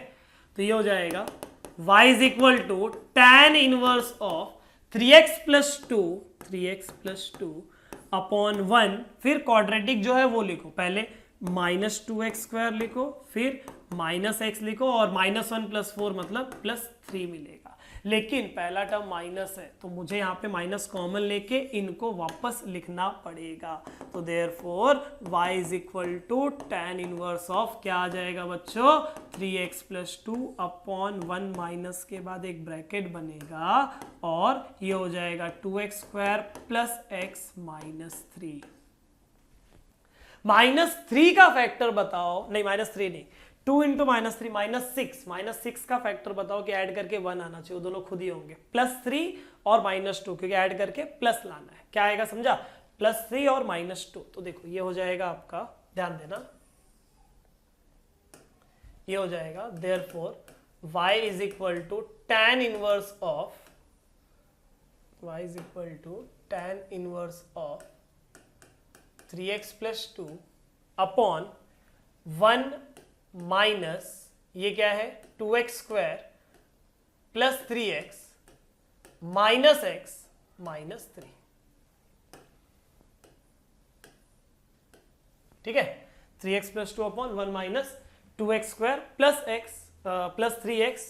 तो ये हो जाएगा y is equal to tan inverse of 3x plus 2 upon 1, फिर क्वाड्रेटिक जो है वो लिखो, पहले माइनस 2x स्क्वायर लिखो, फिर माइनस x लिखो और -1 प्लस 4 मतलब +3 मिलेगा। लेकिन पहला टर्म माइनस है तो मुझे यहाँ पे माइनस कॉमन लेके इनको वापस लिखना पड़ेगा, तो therefore y is equal to tan inverse of क्या आ जाएगा बच्चों 3x प्लस 2 अपॉन 1 माइनस के बाद एक ब्रैकेट बनेगा और ये हो जाएगा 2x square plus x minus 3। -3 का फैक्टर बताओ, नहीं -3 नहीं, 2 इंटू -3 -6 का फैक्टर बताओ कि ऐड करके 1 आना चाहिए, वो दोनों खुद ही होंगे, +3 और -2 क्योंकि ऐड करके प्लस लाना है, क्या आएगा समझा, +3 और -2। तो देखो ये हो जाएगा आपका, ध्यान देना, ये हो जाएगा therefore y is equal to tan inverse of 3x plus 2 upon 1 minus ये क्या है 2x square plus 3x minus x minus 3, ठीक है। 3x plus 2 upon 1 minus 2x square plus x plus 3x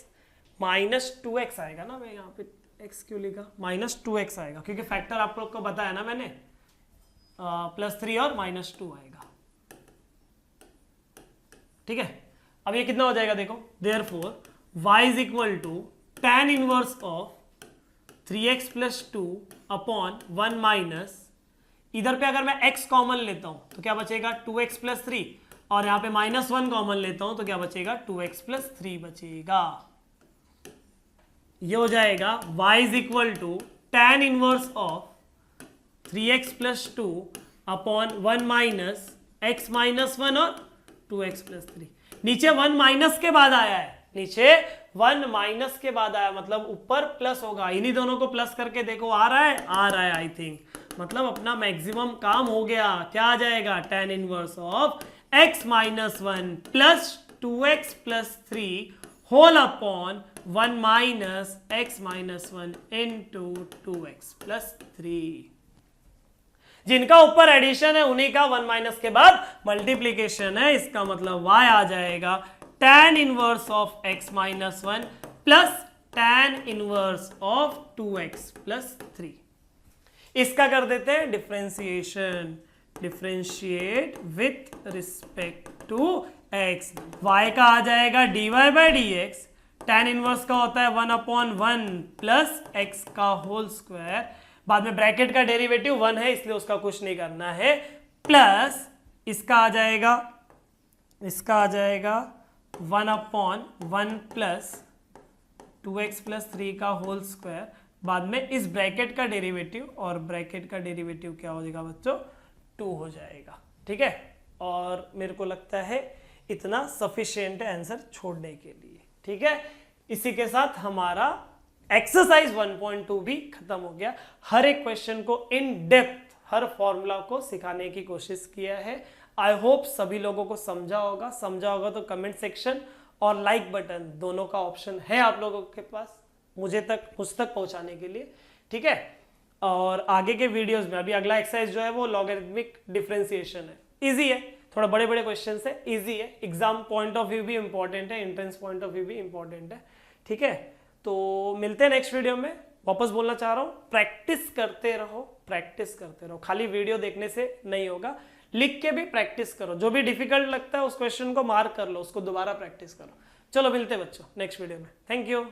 minus 2x आएगा ना, मैं यहाँ पे x क्यों लिखा, माइनस 2x आएगा क्योंकि फैक्टर आप लोग को बताया ना मैंने, +3 और -2 आएगा, ठीक है। अब ये कितना हो जाएगा देखो, therefore y is equal to tan inverse of 3x plus 2 upon 1 minus, इधर पे अगर मैं x कॉमन लेता हूं तो क्या बचेगा 2x प्लस 3 और यहाँ पे -1 कॉमन लेता हूं तो क्या बचेगा 2x प्लस 3 बचेगा। ये हो जाएगा y is equal to tan inverse of 3x plus 2 upon 1 minus x minus 1 और 2x प्लस 3। नीचे 1 माइनस के बाद आया है नीचे 1 माइनस के बाद आया, मतलब ऊपर प्लस होगा। इन्हीं दोनों को प्लस करके देखो, आ रहा है आई थिंक, मतलब अपना मैक्सिमम काम हो गया। क्या आ जाएगा, tan inverse of x minus 1 plus 2x plus 3 whole upon 1 minus x minus 1 into 2x plus 3। जिनका ऊपर एडिशन है उन्हीं का 1 माइनस के बाद मल्टीप्लीकेशन है, इसका मतलब y आ जाएगा tan inverse of x minus 1 plus tan inverse of 2x plus 3। इसका कर देते हैं differentiation, differentiate with respect to x। y का आ जाएगा dy by d x, tan inverse का होता है 1 अपॉन 1 प्लस x का होल स्क्वायर, बाद में ब्रैकेट का डेरिवेटिव 1 है इसलिए उसका कुछ नहीं करना है, प्लस इसका आ जाएगा 1 अपॉन 1 प्लस 2x प्लस 3 का होल स्क्वायर, बाद में इस ब्रैकेट का डेरिवेटिव, और ब्रैकेट का डेरिवेटिव क्या हो जाएगा बच्चों, 2 हो जाएगा। ठीक है, और मेरे को लगता है इतना सफिशिएंट है आंसर छोड़ने के लिए। ठीक है, इसी के साथ हमारा एक्सरसाइज 1.2 भी खत्म हो गया। हर एक क्वेश्चन को इन डेप्थ, हर फॉर्मूला को सिखाने की कोशिश किया है। आई होप सभी लोगों को समझा होगा तो कमेंट सेक्शन और लाइक बटन दोनों का ऑप्शन है आप लोगों के पास मुझ तक पहुंचाने के लिए। ठीक है, और आगे के वीडियोस में अभी अगला एक्सरसाइज जो है वो लॉगरिथमिक डिफरेंशिएशन है। इजी है, थोड़ा बड़े बड़े क्वेश्चन है, इजी है, एग्जाम पॉइंट ऑफ व्यू भी इंपॉर्टेंट है, एंट्रेंस पॉइंट ऑफ व्यू भी इंपॉर्टेंट है। ठीक है, तो मिलते हैं नेक्स्ट वीडियो में। वापस बोलना चाह रहा हूँ, प्रैक्टिस करते रहो, खाली वीडियो देखने से नहीं होगा, लिख के भी प्रैक्टिस करो। जो भी डिफिकल्ट लगता है उस क्वेश्चन को मार्क कर लो, उसको दोबारा प्रैक्टिस करो। चलो मिलते हैं बच्चों नेक्स्ट वीडियो में। Thank you.